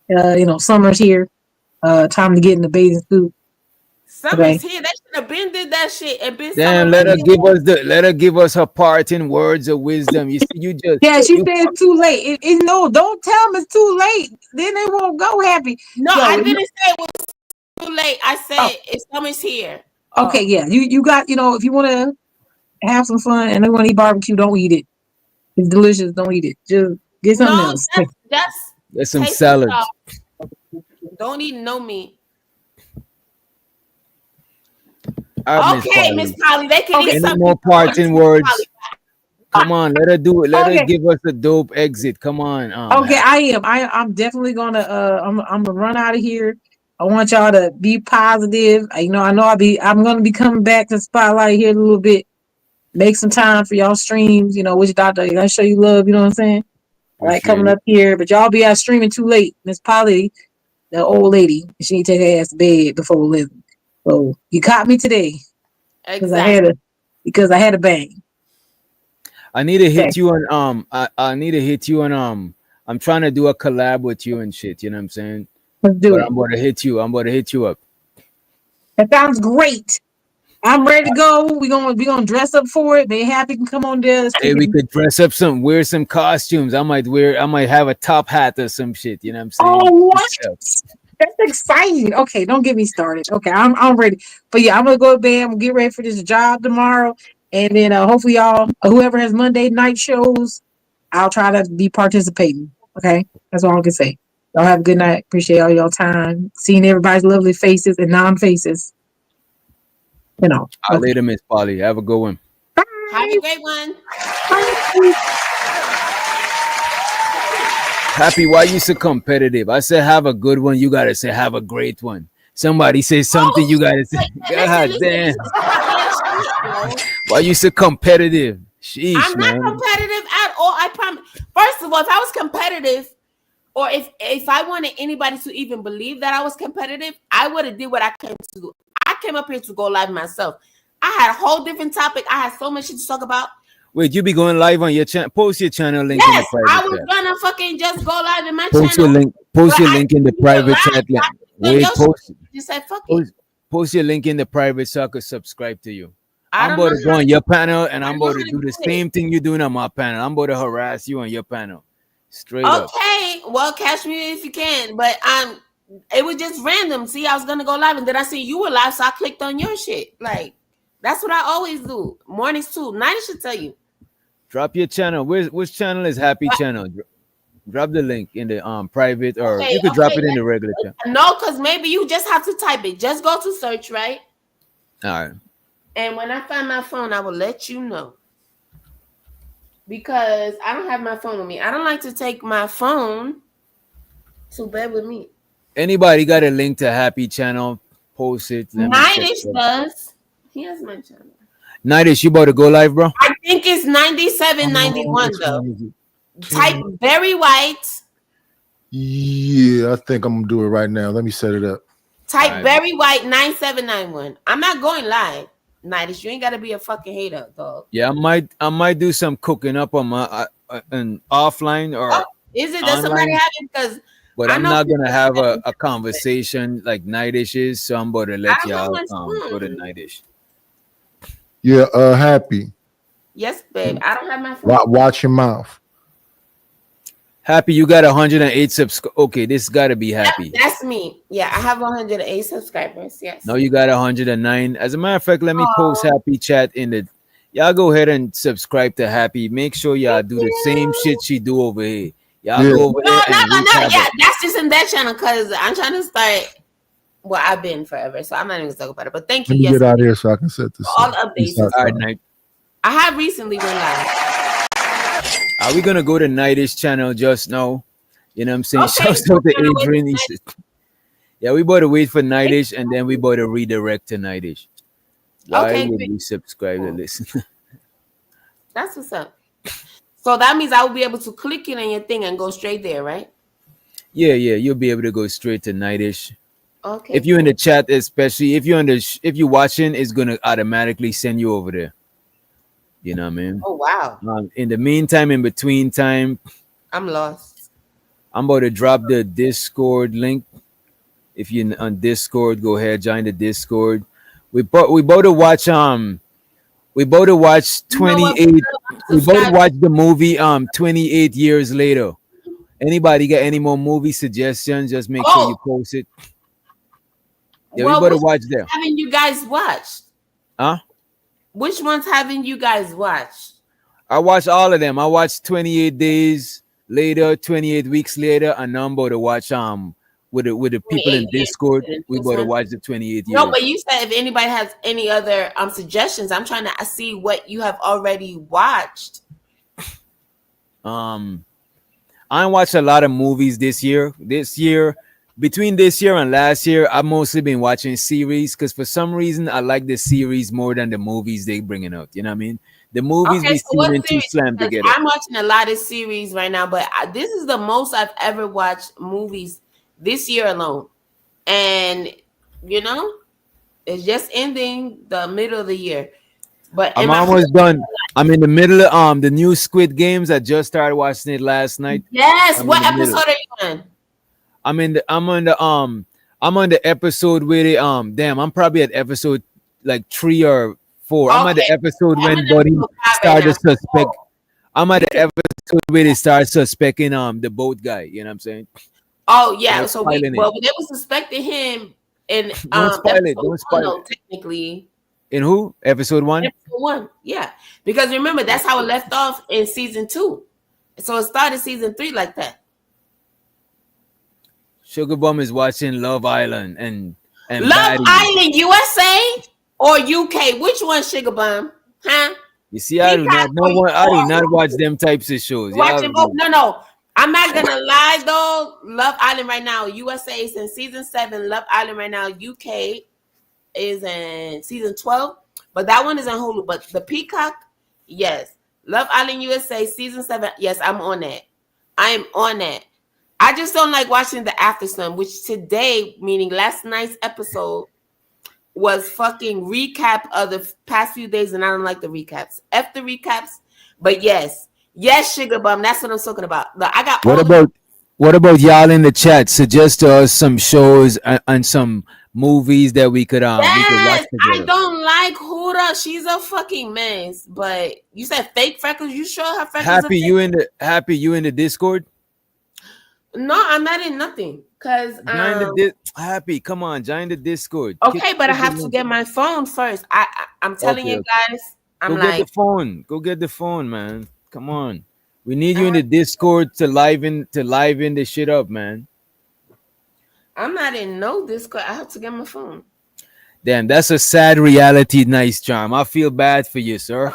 L: You know, summer's here. Time to get in the bathing suit. Okay.
B: Summer's here. They should have been did that shit and been summer
A: Damn,
B: money.
A: let her give us her parting words of wisdom. You see,
L: Yeah, she
A: you
L: said it's too late. No, don't tell them it's too late. Then they won't go happy.
B: No,
L: Yo,
B: I didn't say it was too late. I
L: oh,
B: said it's summer's here.
L: okay, yeah. You got, if you want to have some fun and they want to eat barbecue, don't eat it. It's delicious. Don't eat it. Just get something
B: No,
L: else.
B: that's
A: There's some
B: tasty
A: salads.
B: stuff. Don't eat no meat.
A: I miss
B: Okay, Miss
A: Polly.
B: Polly, they can eat
A: Any
B: something.
A: more parting words? Come on, let her do it. Let her
L: Okay.
A: give us a dope exit. Come on.
L: Okay, I am. I'm definitely gonna I'm gonna run out of here. I want y'all to be positive. You know, I'm gonna be coming back to Spotlight here in a little bit. Make some time for y'all streams. You know, which doctor I show you love. You know what I'm saying? I like
A: Appreciate
L: coming
A: it.
L: up here, but y'all be out streaming too late. Miss Polly, the old lady, she need to take her ass to bed before 11. So you caught me today because
B: Exactly.
L: I had a bang.
A: I need to
L: Okay,
A: hit you on I need to hit you on I'm trying to do a collab with you and shit, you know what I'm saying?
L: let's do
A: But
L: it.
A: I'm about to hit you. I'm about to hit you up.
L: That sounds great. I'm ready to go. We gonna dress up for it. They happy can come on there. Let's
A: Hey,
L: kick
A: we
L: it.
A: could dress up wear some costumes. I might have a top hat or some shit, you know what I'm saying?
L: Oh,
A: Good
L: what?
A: stuff.
L: That's exciting. Okay, don't get me started. Okay, I'm ready. But yeah, I'm gonna go to bed. I'm gonna get ready for this job tomorrow, and then hopefully y'all, whoever has Monday night shows, I'll try to be participating. Okay, that's all I can say. Y'all have a good night. Appreciate all y'all time. Seeing everybody's lovely faces and non-faces. You know. Okay.
A: Later, Miss Polly. Have a good one.
B: Have a great one.
L: Bye.
A: Happy, why you so competitive? I said have a good one. You gotta say have a great one. Somebody say something,
B: Oh,
A: you gotta say, God
B: listen.
A: damn.
B: This is fucking shit, yo.
A: Why you so competitive? Sheesh,
B: I'm not
A: man.
B: competitive at all. I promise. First of all, if I was competitive, or if I wanted anybody to even believe that I was competitive, I would have did what I came to do. I came up here to go live myself. I had a whole different topic. I had so much shit to talk about.
A: Wait, you be going live on your channel? Post your channel link in the
B: Yes, I
A: private
B: was
A: chat.
B: gonna fucking just go live in my
A: Post your
B: channel,
A: link.
B: but
A: Post your
B: I
A: link in the
B: didn't go
A: private
B: live.
A: chat.
B: I done
A: Wait,
B: your shit. Just said fuck it.
A: post your link in the private so I could subscribe to you.
B: I
A: I'm
B: don't
A: about
B: know
A: to go
B: how to.
A: on your panel and
B: I
A: I'm
B: don't know
A: about
B: how
A: to
B: to
A: do the
B: do it.
A: same thing you're doing on my panel. I'm about to harass you on your panel. Straight up.
B: Okay, well, catch me if you can. But it was just random. See, I was gonna go live, and then I see you were live, so I clicked on your shit. Like that's what I always do. Mornings too. Night I should tell you.
A: Drop your channel. Which channel is Happy Channel? Drop the link in the private, or
B: Okay,
A: you could drop it in the regular chat.
B: no, because maybe you just have to type it. Just go to search, right?
A: All right.
B: And when I find my phone, I will let you know. Because I don't have my phone with me. I don't like to take my phone to bed with me.
A: Anybody got a link to Happy Channel? Post it. Let me check.
B: Nightish does. He has my channel.
A: Nightish, you about to go live, bro?
B: I think it's 9791 though. Type Very White.
G: Yeah, I think I'm gonna do it right now. Let me set it up.
B: Type Very White 9791. I'm not going live. Nightish, you ain't gotta be a fucking hater, dog.
A: Yeah, I might do some cooking up on my an offline or
B: Is it that somebody
A: online,
B: have it? Because
A: but
B: I
A: I'm
B: know
A: not gonna
B: people
A: have
B: that
A: a conversation like Nightish is. So I'm about to
B: I
A: let
B: don't have
A: y'all
B: my
A: go to
B: phone.
A: Nightish.
G: Yeah, happy.
B: Yes, babe. I don't have my phone.
G: Watch your mouth.
A: Happy, you got 108 subs. Okay, this got to be Happy.
B: That's me. Yeah, I have 108 subscribers. Yes.
A: No, you got 109. As a matter of fact, let me post Happy chat in the. Y'all go ahead and subscribe to Happy. Make sure y'all do the same shit she do over here. Y'all
G: Yeah.
A: go over
B: No,
A: there
B: no,
A: and
B: no,
A: wreak
B: no.
A: havoc.
B: Yeah, that's just in that channel because I'm trying to start. Well, I've been forever, so I'm not even gonna talk about it. But thank you.
G: Let me
B: Yes,
G: get out of here so I can set this
B: all
G: up.
B: updates.
A: All right, night.
B: I have recently went live.
A: Are we gonna go to Nightish channel just now? You know what I'm saying?
B: Okay,
A: Shouts out to Adrian. Yeah, we better wait for Nightish and then we better redirect to Nightish. Why
B: Okay,
A: would
B: great.
A: we subscribe to listen?
B: That's what's up. So that means I will be able to click it on your thing and go straight there, right?
A: Yeah, you'll be able to go straight to Nightish.
B: Okay.
A: If you're in the chat, especially if you're if you're watching, it's gonna automatically send you over there. You know what I mean?
B: Oh wow.
A: In the meantime, in between time,
B: I'm lost.
A: I'm about to drop the Discord link. If you're on Discord, go ahead, join the Discord. We both to watch 28. We both watch the movie 28 years later. Anybody got any more movie suggestions? Just make sure you post it. Yeah, we better watch them.
B: Haven't you guys watched?
A: Huh?
B: Which ones haven't you guys watched?
A: I watched all of them. I watched 28 days later, 28 weeks later, and now I'm about to watch with the people in Discord. We about to watch the 28 years.
B: No, but you said if anybody has any other suggestions, I'm trying to see what you have already watched.
A: I watched a lot of movies this year. This year, between this year and last year, I've mostly been watching series because for some reason I like the series more than the movies they bringing out. You know what I mean? The movies
B: Okay,
A: be
B: so what
A: seeming too
B: series?
A: slam
B: Because
A: together.
B: I'm watching a lot of series right now, but this is the most I've ever watched movies this year alone. And you know, it's just ending the middle of the year. But in
A: I'm
B: my
A: almost done. I'm in the middle of the new Squid Games. I just started watching it last night.
B: yes,
A: I'm in
B: what
A: the middle.
B: episode are you on?
A: I'm on the episode where they damn, I'm probably at episode like 3 or 4. I'm at the
B: Okay,
A: episode
B: I'm in
A: when Buddy
B: episode 5 right
A: started
B: now.
A: to suspect. I'm at the
B: Because
A: episode where they start suspecting the boat guy, you know what I'm saying?
B: yeah,
A: Without
B: so we
A: spoiling it.
B: well they were suspecting him in
A: Don't spoil it.
B: episode
A: Don't
B: one
A: spoil
B: though,
A: it.
B: technically.
A: In who? Episode 1?
B: Episode one, yeah. Because remember, that's how it left off in season 2. So it started season 3 like that.
A: Sugar Bum is watching Love Island and
B: Love
A: Baddies.
B: Island USA or UK? Which one, Sugar Bum? Huh?
A: You see, I do not know one. I do not watch them types of shows.
B: You watching both?
A: Y'all,
B: No. I'm not gonna lie though. Love Island right now, USA is in season 7. Love Island right now, UK is in season 12. But that one is on Hulu. But the Peacock, yes. Love Island USA season 7. Yes, I'm on that. I am on that. I just don't like watching the After Sun, which today, meaning last night's episode, was fucking recap of the past few days, and I don't like the recaps. F the recaps, but yes, Sugar Bum. That's what I'm talking about. I got
A: what about y'all in the chat? Suggest to us some shows and some movies that we could watch
B: yes. I
A: together.
B: don't like Huda. She's a fucking mess. But you said fake freckles. You sure her freckles?
A: Happy you in the Discord?
B: No, I'm not in nothing. Cause
A: Happy, come on, join the Discord.
B: Okay, but I have to get my phone first. I'm telling you guys. I'm
A: get the phone. Go get the phone, man. Come on. We need you in the Discord to liven the shit up, man.
B: I'm not in no Discord. I have to get my phone.
A: Damn, that's a sad reality, nice charm. I feel bad for you, sir.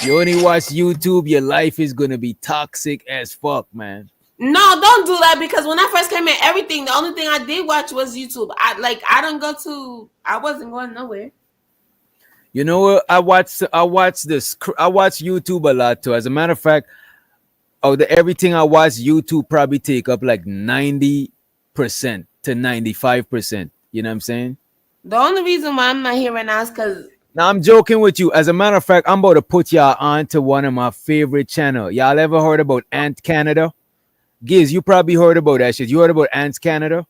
A: You only watch YouTube, your life is gonna be toxic as fuck, man.
B: No, don't do that, because when I first came in, everything, the only thing I did watch was YouTube. I wasn't going nowhere.
A: You know what? I watch YouTube a lot too. As a matter of fact, everything I watch YouTube probably take up like 90% to 95%. You know what I'm saying?
B: The only reason why I'm not here right now is because
A: now I'm joking with you. As a matter of fact, I'm about to put y'all on to one of my favorite channels. Y'all ever heard about Ant Canada? Giz, you probably heard about that shit. You heard about Ants Canada?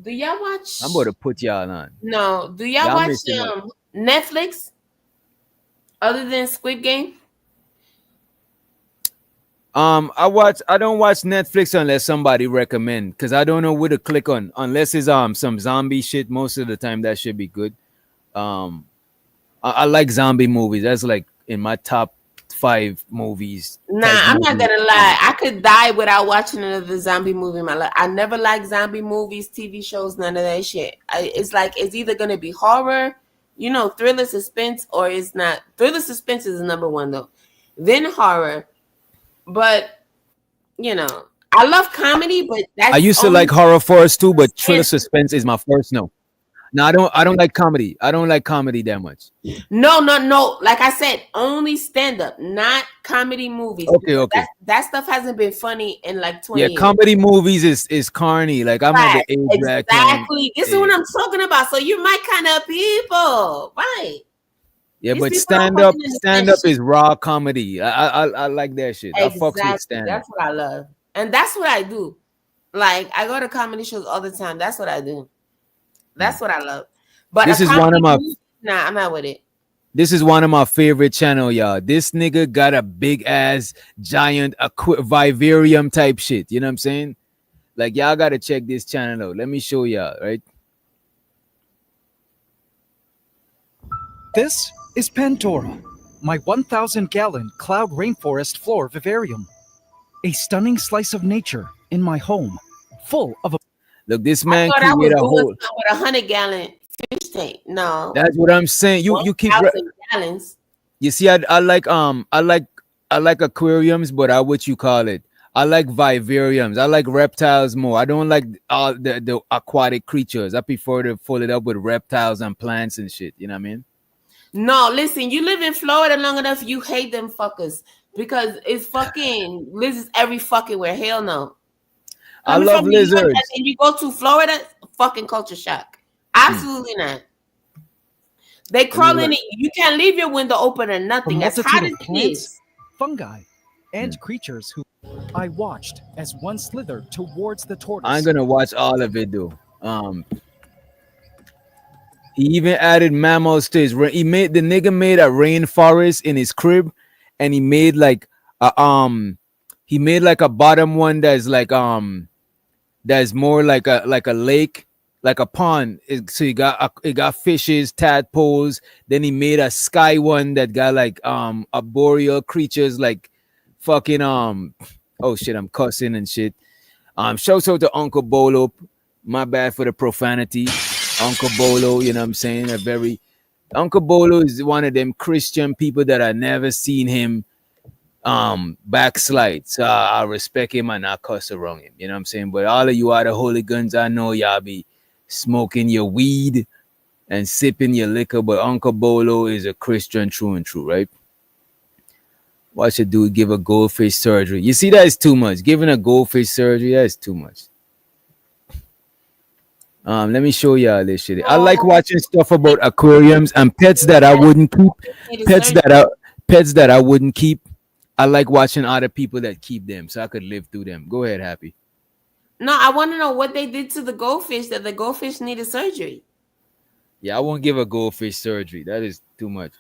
B: Do y'all watch?
A: I'm about to put y'all on.
B: No. Do y'all watch Netflix other than Squid Game?
A: I don't watch Netflix unless somebody recommend, because I don't know where to click on. Unless it's some zombie shit. Most of the time that should be good. I like zombie movies. That's like in my top 5 movies.
B: Nah, I'm not gonna lie. I could die without watching another zombie movie in my life. I never liked zombie movies, TV shows, none of that shit. It's like it's either gonna be horror, thriller, suspense, or it's not. Thriller, suspense is number 1 though. Then horror, but I love comedy. But
A: I used to like horror first too, but thriller, suspense is my first no. No, I don't like comedy. I don't like comedy that much.
B: No. Like I said, only stand up, not comedy movies.
A: Okay.
B: That stuff hasn't been funny in like 20 years.
A: Yeah, comedy movies is corny. Like I'm at the age
B: exactly. This is what I'm talking about. So you're my kind of people, right?
A: Yeah, but stand up is raw comedy. I like that shit.
B: Exactly.
A: I fucks with stand up.
B: That's what I love, and that's what I do. Like I go to comedy shows all the time. That's what I do. That's what I love. But
A: this is one of my
B: nah, I'm not with it.
A: This is one of my favorite channel, y'all. This nigga got a big ass giant vivarium type shit. You know what I'm saying? Like y'all gotta check this channel out. Let me show y'all, right?
M: This is Pandora, my 1,000-gallon cloud rainforest floor vivarium. A stunning slice of nature in my home, full of
A: Look, this man
B: created a whole with 100-gallon fish tank. No,
A: that's what I'm saying. You keep
B: gallons.
A: You see, I like aquariums, but what you call it? I like vivariums. I like reptiles more. I don't like all the aquatic creatures. I prefer to fill it up with reptiles and plants and shit. You know what I mean?
B: No, listen, you live in Florida long enough, you hate them fuckers because it's fucking lizards every fucking where. Hell no.
A: I
B: Coming
A: love
B: from New York and
A: lizards.
B: then you go to Florida, fucking culture shock.
A: Mm.
B: Absolutely not. They
A: Let me
B: crawl in
A: write.
B: it. You can't leave your window open or
M: A
B: nothing. As
M: multitude
B: hot
M: of
B: as it
M: plants,
B: is.
M: fungi, and
A: Mm.
M: creatures who I watched as one slithered towards the
A: I'm
M: tortoise.
A: gonna watch all of it though. He even added mammals to his. He made the nigga made a rainforest in his crib, and he made like a he made like a bottom one that's more like a lake, like a pond. So he got fishes, tadpoles. Then he made a sky one that got like arboreal creatures like fucking oh shit, I'm cussing and shit. Shouts out to Uncle Bolo. My bad for the profanity. Uncle Bolo, you know what I'm saying? A very Uncle Bolo is one of them Christian people that I never seen him backslide. So I respect him and not cuss around him. You know what I'm saying? But all of you other hooligans, I know y'all be smoking your weed and sipping your liquor, but Uncle Bolo is a Christian true and true, right? Watch a dude give a goldfish surgery. You see, that's too much. Giving a goldfish surgery, that's too much. Let me show y'all this shit. I like watching stuff about aquariums and pets that I wouldn't keep. Pets that I pets that I wouldn't keep. I like watching other people that keep them so I could live through them. Go ahead, Happy.
B: No, I want to know what they did to the goldfish that the goldfish needed surgery.
A: Yeah, I won't give a goldfish surgery. That is too much.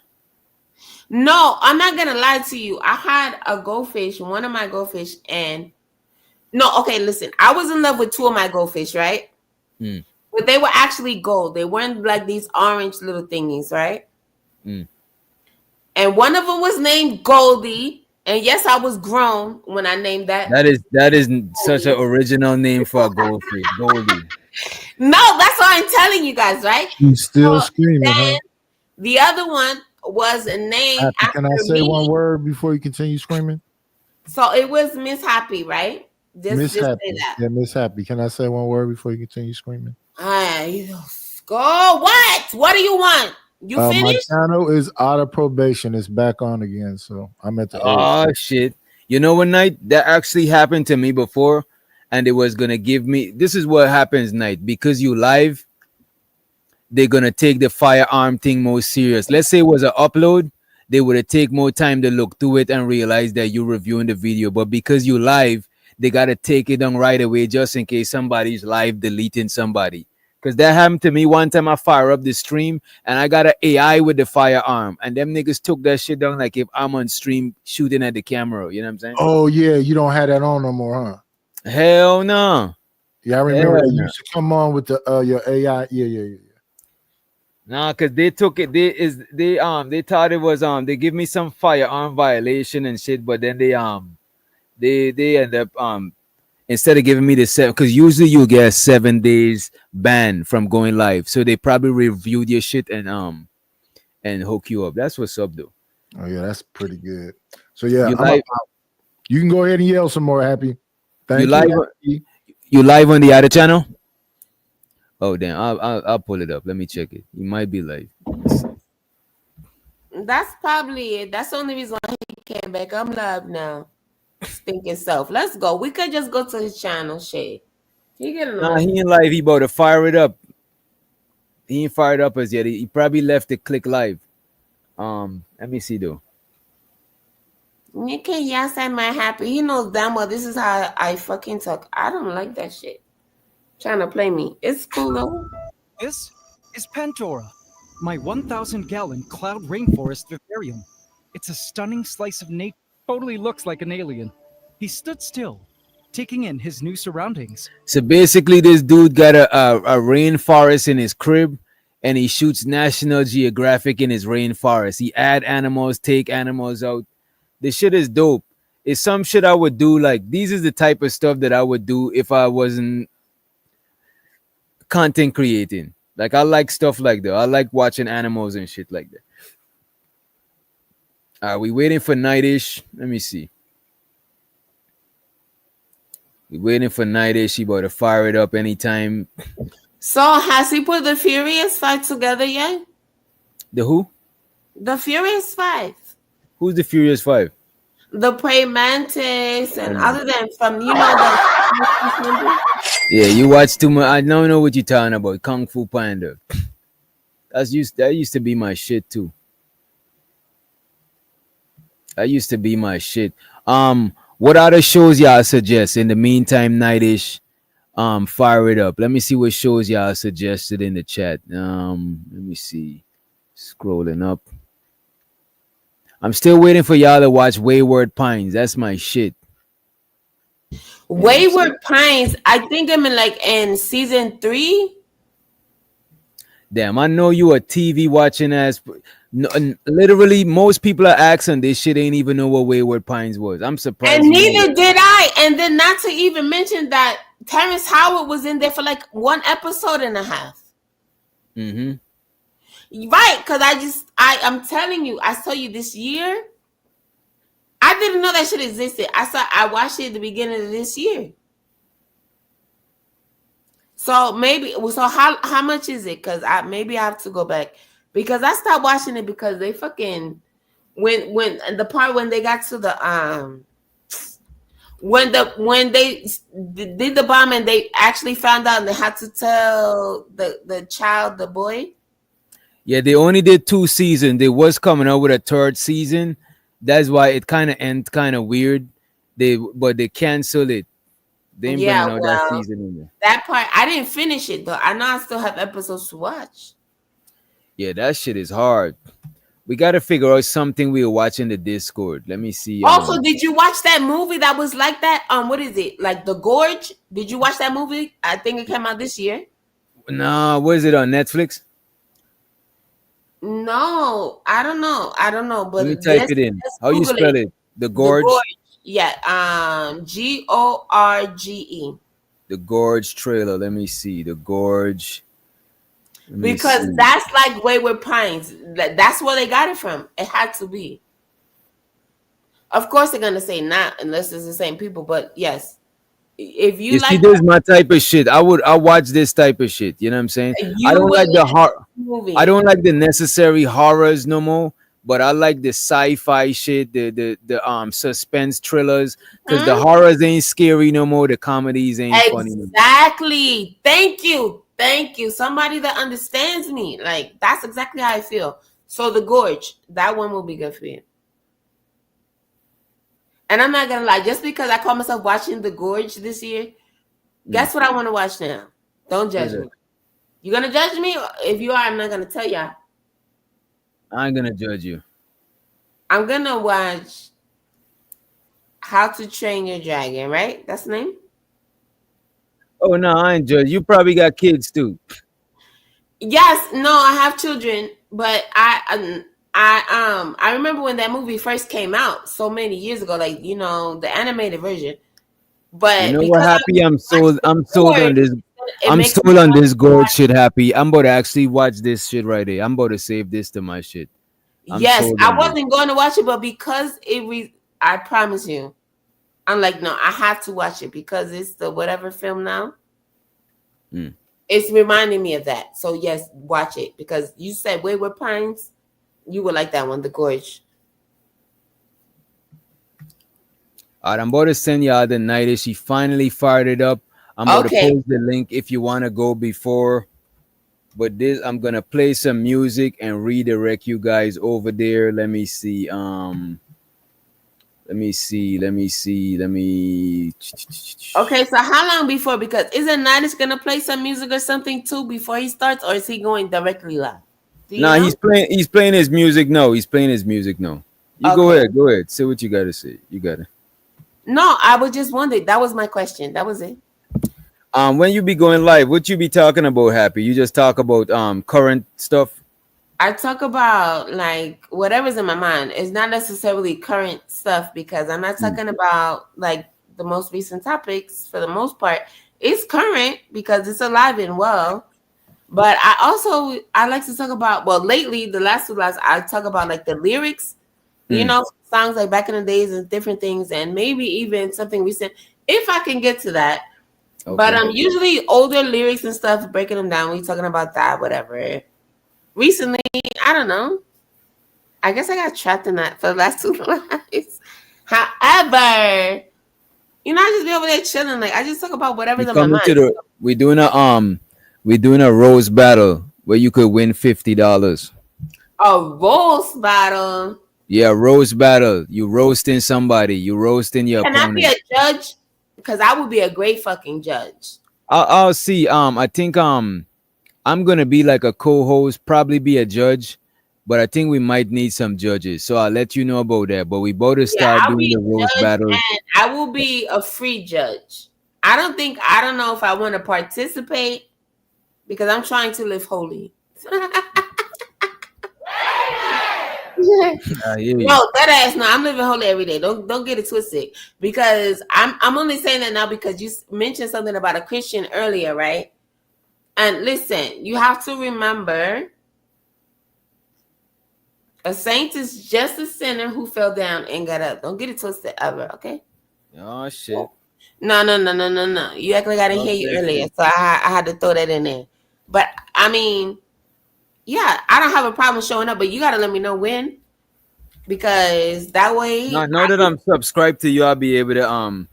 B: No, I'm not gonna lie to you. I had a goldfish, one of my goldfish, and no, okay, listen. I was in love with two of my goldfish, right?
A: Mm,
B: But they were actually gold. They weren't like these orange little thingies, right?
A: mm.
B: And one of them was named Goldie. And yes, I was grown when I named that.
A: That is such an original name for a goldfish, Goldie.
B: No, that's what I'm telling you guys, right?
G: She's still
B: So
G: screaming,
B: then
G: huh?
B: the other one was named
G: Happy, can
B: after
G: I say
B: me.
G: one word before you continue screaming?
B: So it was Miss Happy, right? Just
G: Miss
B: say
G: Happy.
B: that.
G: Yeah, Miss Happy. Can I say one word before you continue screaming?
B: Go. What? What do you want? You
G: My
B: finished?
G: channel is out of probation. It's back on again. So I'm at the A.
A: Oh shit. You know one night that actually happened to me before, and it was gonna give me this is what happens, Night, because you live, they're gonna take the firearm thing more serious. Let's say it was an upload, they would have take more time to look through it and realize that you're reviewing the video. But because you live, they gotta take it down right away just in case somebody's live deleting somebody. Because that happened to me one time. I fire up the stream and I got an AI with the firearm, and them niggas took that shit down like if I'm on stream shooting at the camera. You know what I'm saying?
G: Oh yeah, you don't have that on no more, huh?
A: Hell no.
G: Yeah, I remember
A: Hell
G: they
A: no.
G: used to come on with the your AI. Yeah.
A: Nah, cause they took it. They thought it was they give me some firearm violation and shit, but then they end up instead of giving me the 7, because usually you get 7 days ban from going live. So they probably reviewed your shit and hook you up. That's what's up though.
G: Oh yeah, that's pretty good. So yeah,
A: You
G: I'm
A: live
G: out. You can go ahead and yell some more, Happy. Thank
A: you
G: you.
A: live
G: Happy.
A: you live on the other channel? Oh damn, I'll pull it up. Let me check it. You might be live.
B: That's probably it. That's the only reason why he came back. I'm live now. Stinking self. Let's go. We could just go to his channel, Shay. He getting
A: Nah,
B: on.
A: he ain't live. He about to fire it up. He ain't fired up as yet. He probably left the click live. Let me see though.
B: You can't yes I'm my happy. He knows damn well this is how I fucking talk. I don't like that shit. Trying to play me. It's cool though.
M: This is Pandora, my 1,000-gallon cloud rainforest vivarium. It's a stunning slice of nature. Totally looks like an alien. He stood still, taking in his new surroundings.
A: So basically, this dude got a rainforest in his crib, and he shoots National Geographic in his rainforest. He add animals, take animals out. This shit is dope. It's some shit I would do. Like these is the type of stuff that I would do if I wasn't content creating. Like I like stuff like that. I like watching animals and shit like that. Are we waiting for nightish? Let me see. We waiting for Nighty. She about to fire it up anytime.
B: So has he put the Furious Five together yet?
A: The who?
B: The Furious Five.
A: Who's the Furious Five?
B: The Prey Mantis and
A: Oh my.
B: other than from the
A: Yeah, you watch too much. I don't know what you're talking about. Kung Fu Panda. That used to be my shit too. That used to be my shit. What other shows y'all suggest in the meantime, Nightish? Fire it up. Let me see what shows y'all suggested in the chat. Let me see. Scrolling up. I'm still waiting for y'all to watch Wayward Pines. That's my shit.
B: Wayward Pines. I think I'm in season 3.
A: Damn, I know you a TV watching ass. No, literally, most people are asking this shit ain't even know what Wayward Pines was. I'm surprised.
B: And neither did I. And then not to even mention that Terrence Howard was in there for like 1 episode and a half.
A: Mm-hmm.
B: Right, because I'm telling you, I saw you this year. I didn't know that shit existed. I watched it at the beginning of this year. So how much is it? Because maybe I have to go back because I stopped watching it because they fucking when the part when they got to the when they did the bomb and they actually found out and they had to tell the child, the boy.
A: Yeah, they only did 2 seasons. They was coming out with a 3rd season. That's why it kind of ends kind of weird. But they canceled it. They ain't bringing out that season in there.
B: That part I didn't finish it though. I know I still have episodes to watch.
A: Yeah, that shit is hard. We got to figure out something we'll watch in the Discord. Let me see.
B: Also, did you watch that movie that was like that? What is it? Like The Gorge? Did you watch that movie? I think it came out this year.
A: Nah, what is it on Netflix?
B: No, I don't know. But
A: let me type it in. How you spell it? The Gorge?
B: The Gorge. Yeah. Gorge.
A: The Gorge trailer. Let me see. The Gorge.
B: Because that's like Wayward Pines. That's where they got it from. It had to be. Of course, they're gonna say not unless it's the same people. But yes, if you like,
A: see, this is my type of shit. I watch this type of shit. You know what I'm saying? I don't like the horror. I don't like the necessary horrors no more. But I like the sci-fi shit, the suspense thrillers, because the horrors ain't scary no more. The comedies ain't funny no more.
B: Exactly. Thank you. Somebody that understands me. Like that's exactly how I feel. So The Gorge, that one will be good for you. And I'm not gonna lie, just because I call myself watching The Gorge this year, guess what I want to watch now? Don't judge me. You gonna judge me? If you are, I'm not gonna tell y'all.
A: I ain't gonna judge you.
B: I'm gonna watch How to Train Your Dragon, right? That's the name?
A: Oh no, I ain't judge. You probably got kids too.
B: Yes, no, I have children, but I remember when that movie first came out so many years ago, like the animated version. But
A: you know what, Happy? I'm sold on this. I'm sold on this Gorge shit, Happy. I'm about to actually watch this shit right here. I'm about to save this to my shit.
B: Yes, I wasn't going to watch it, but because I promise you, I'm like, no, I have to watch it because it's the whatever film now. It's reminding me of that. So yes, watch it because you said Wayward Pines. You would like that one, The Gorge.
A: All right, I'm about to send y'all the night. She finally fired it up. I'm about to post the link if you want to go before. But I'm gonna play some music and redirect you guys over there. Let me see. Let me.
B: Okay, so how long before? Because isn't Nanish gonna play some music or something too before he starts, or is he going directly live?
A: Nah, he's playing his music. No, he's playing his music. No, you go ahead. Say what you gotta say. You gotta.
B: No, I was just wondering. That was my question. That was it.
A: When you be going live, what you be talking about, Happy? You just talk about current stuff?
B: I talk about like whatever's in my mind. It's not necessarily current stuff because I'm not talking about like the most recent topics for the most part. It's current because it's alive and well. But I like to talk about, well, lately, the last two lives, I talk about like the lyrics, songs like back in the days and different things, and maybe even something recent. if I can get to that.
A: Okay.
B: But usually older lyrics and stuff, breaking them down. We talking about that, whatever. Recently, I don't know. I guess I got trapped in that for the last 2 lives. However, I just be over there chilling. Like I just talk about whatever's
A: We
B: on my
A: coming to
B: mind.
A: we're doing a rose battle where you could win $50.
B: A roast battle.
A: Yeah, roast battle. You roasting somebody. You roasting your
B: Can I
A: opponent.
B: be a judge? Because I would be a great fucking judge.
A: I'll see. I think I'm gonna be like a co-host, probably be a judge, but I think we might need some judges. So I'll let you know about that. But we both to start
B: I'll
A: doing
B: be
A: the
B: a
A: roast
B: judge
A: battle.
B: and I will be a free judge. I don't know if I want to participate because I'm trying to live holy.
A: I hear you.
B: No, that ass. No, I'm living holy every day. Don't get it twisted. Because I'm only saying that now because you mentioned something about a Christian earlier, right? And listen, you have to remember, a saint is just a sinner who fell down and got up. Don't get it twisted ever, okay?
A: Oh shit.
B: No. You act like I didn't hear you earlier, so I had to throw that in there. But I mean, yeah, I don't have a problem showing up, but you gotta let me know when, because that way.
A: Now that I'm subscribed to you, I'll be able to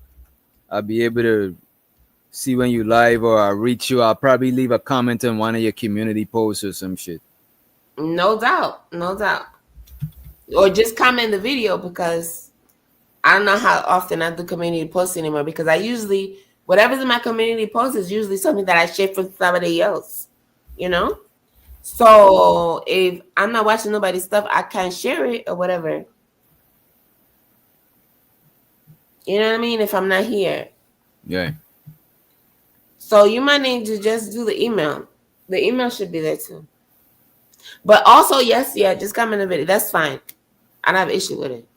A: see when you live, or I'll reach you. I'll probably leave a comment on one of your community posts or some shit.
B: No doubt. Or just comment the video, because I don't know how often I do community posts anymore, because I usually, whatever's in my community post is usually something that I share from somebody else, So if I'm not watching nobody's stuff, I can't share it or whatever. You know what I mean? If I'm not here.
A: Yeah.
B: So you might need to just do the email. The email should be there too. But also, yes, just comment the video. That's fine. I don't have an issue with it.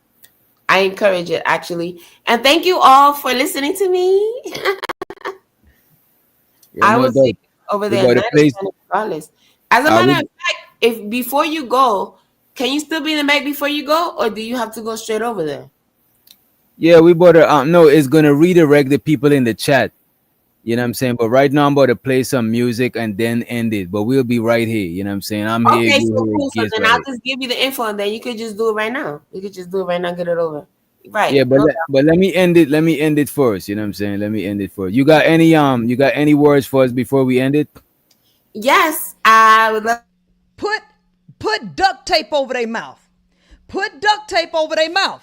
B: I encourage it, actually. And thank you all for listening to me. I was over there regardless. As a matter of fact, if before you go, can you still be in the back before you go, or do you have to go straight over there?
A: Yeah, we bought a no, it's gonna redirect the people in the chat. You know what I'm saying? But right now I'm about to play some music and then end it. But we'll be right here. You know what I'm saying? I'm here.
B: Okay, so cool. So then I'll just give you the info, and then you could just do it right now. You could just do it right now, get it over. Right.
A: Yeah, but let me end it. Let me end it first. You know what I'm saying? Let me end it first. You got any words for us before we end it?
B: Yes, I would love.
N: Put duct tape over their mouth. Put duct tape over their mouth.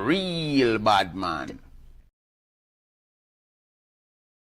O: Real bad man.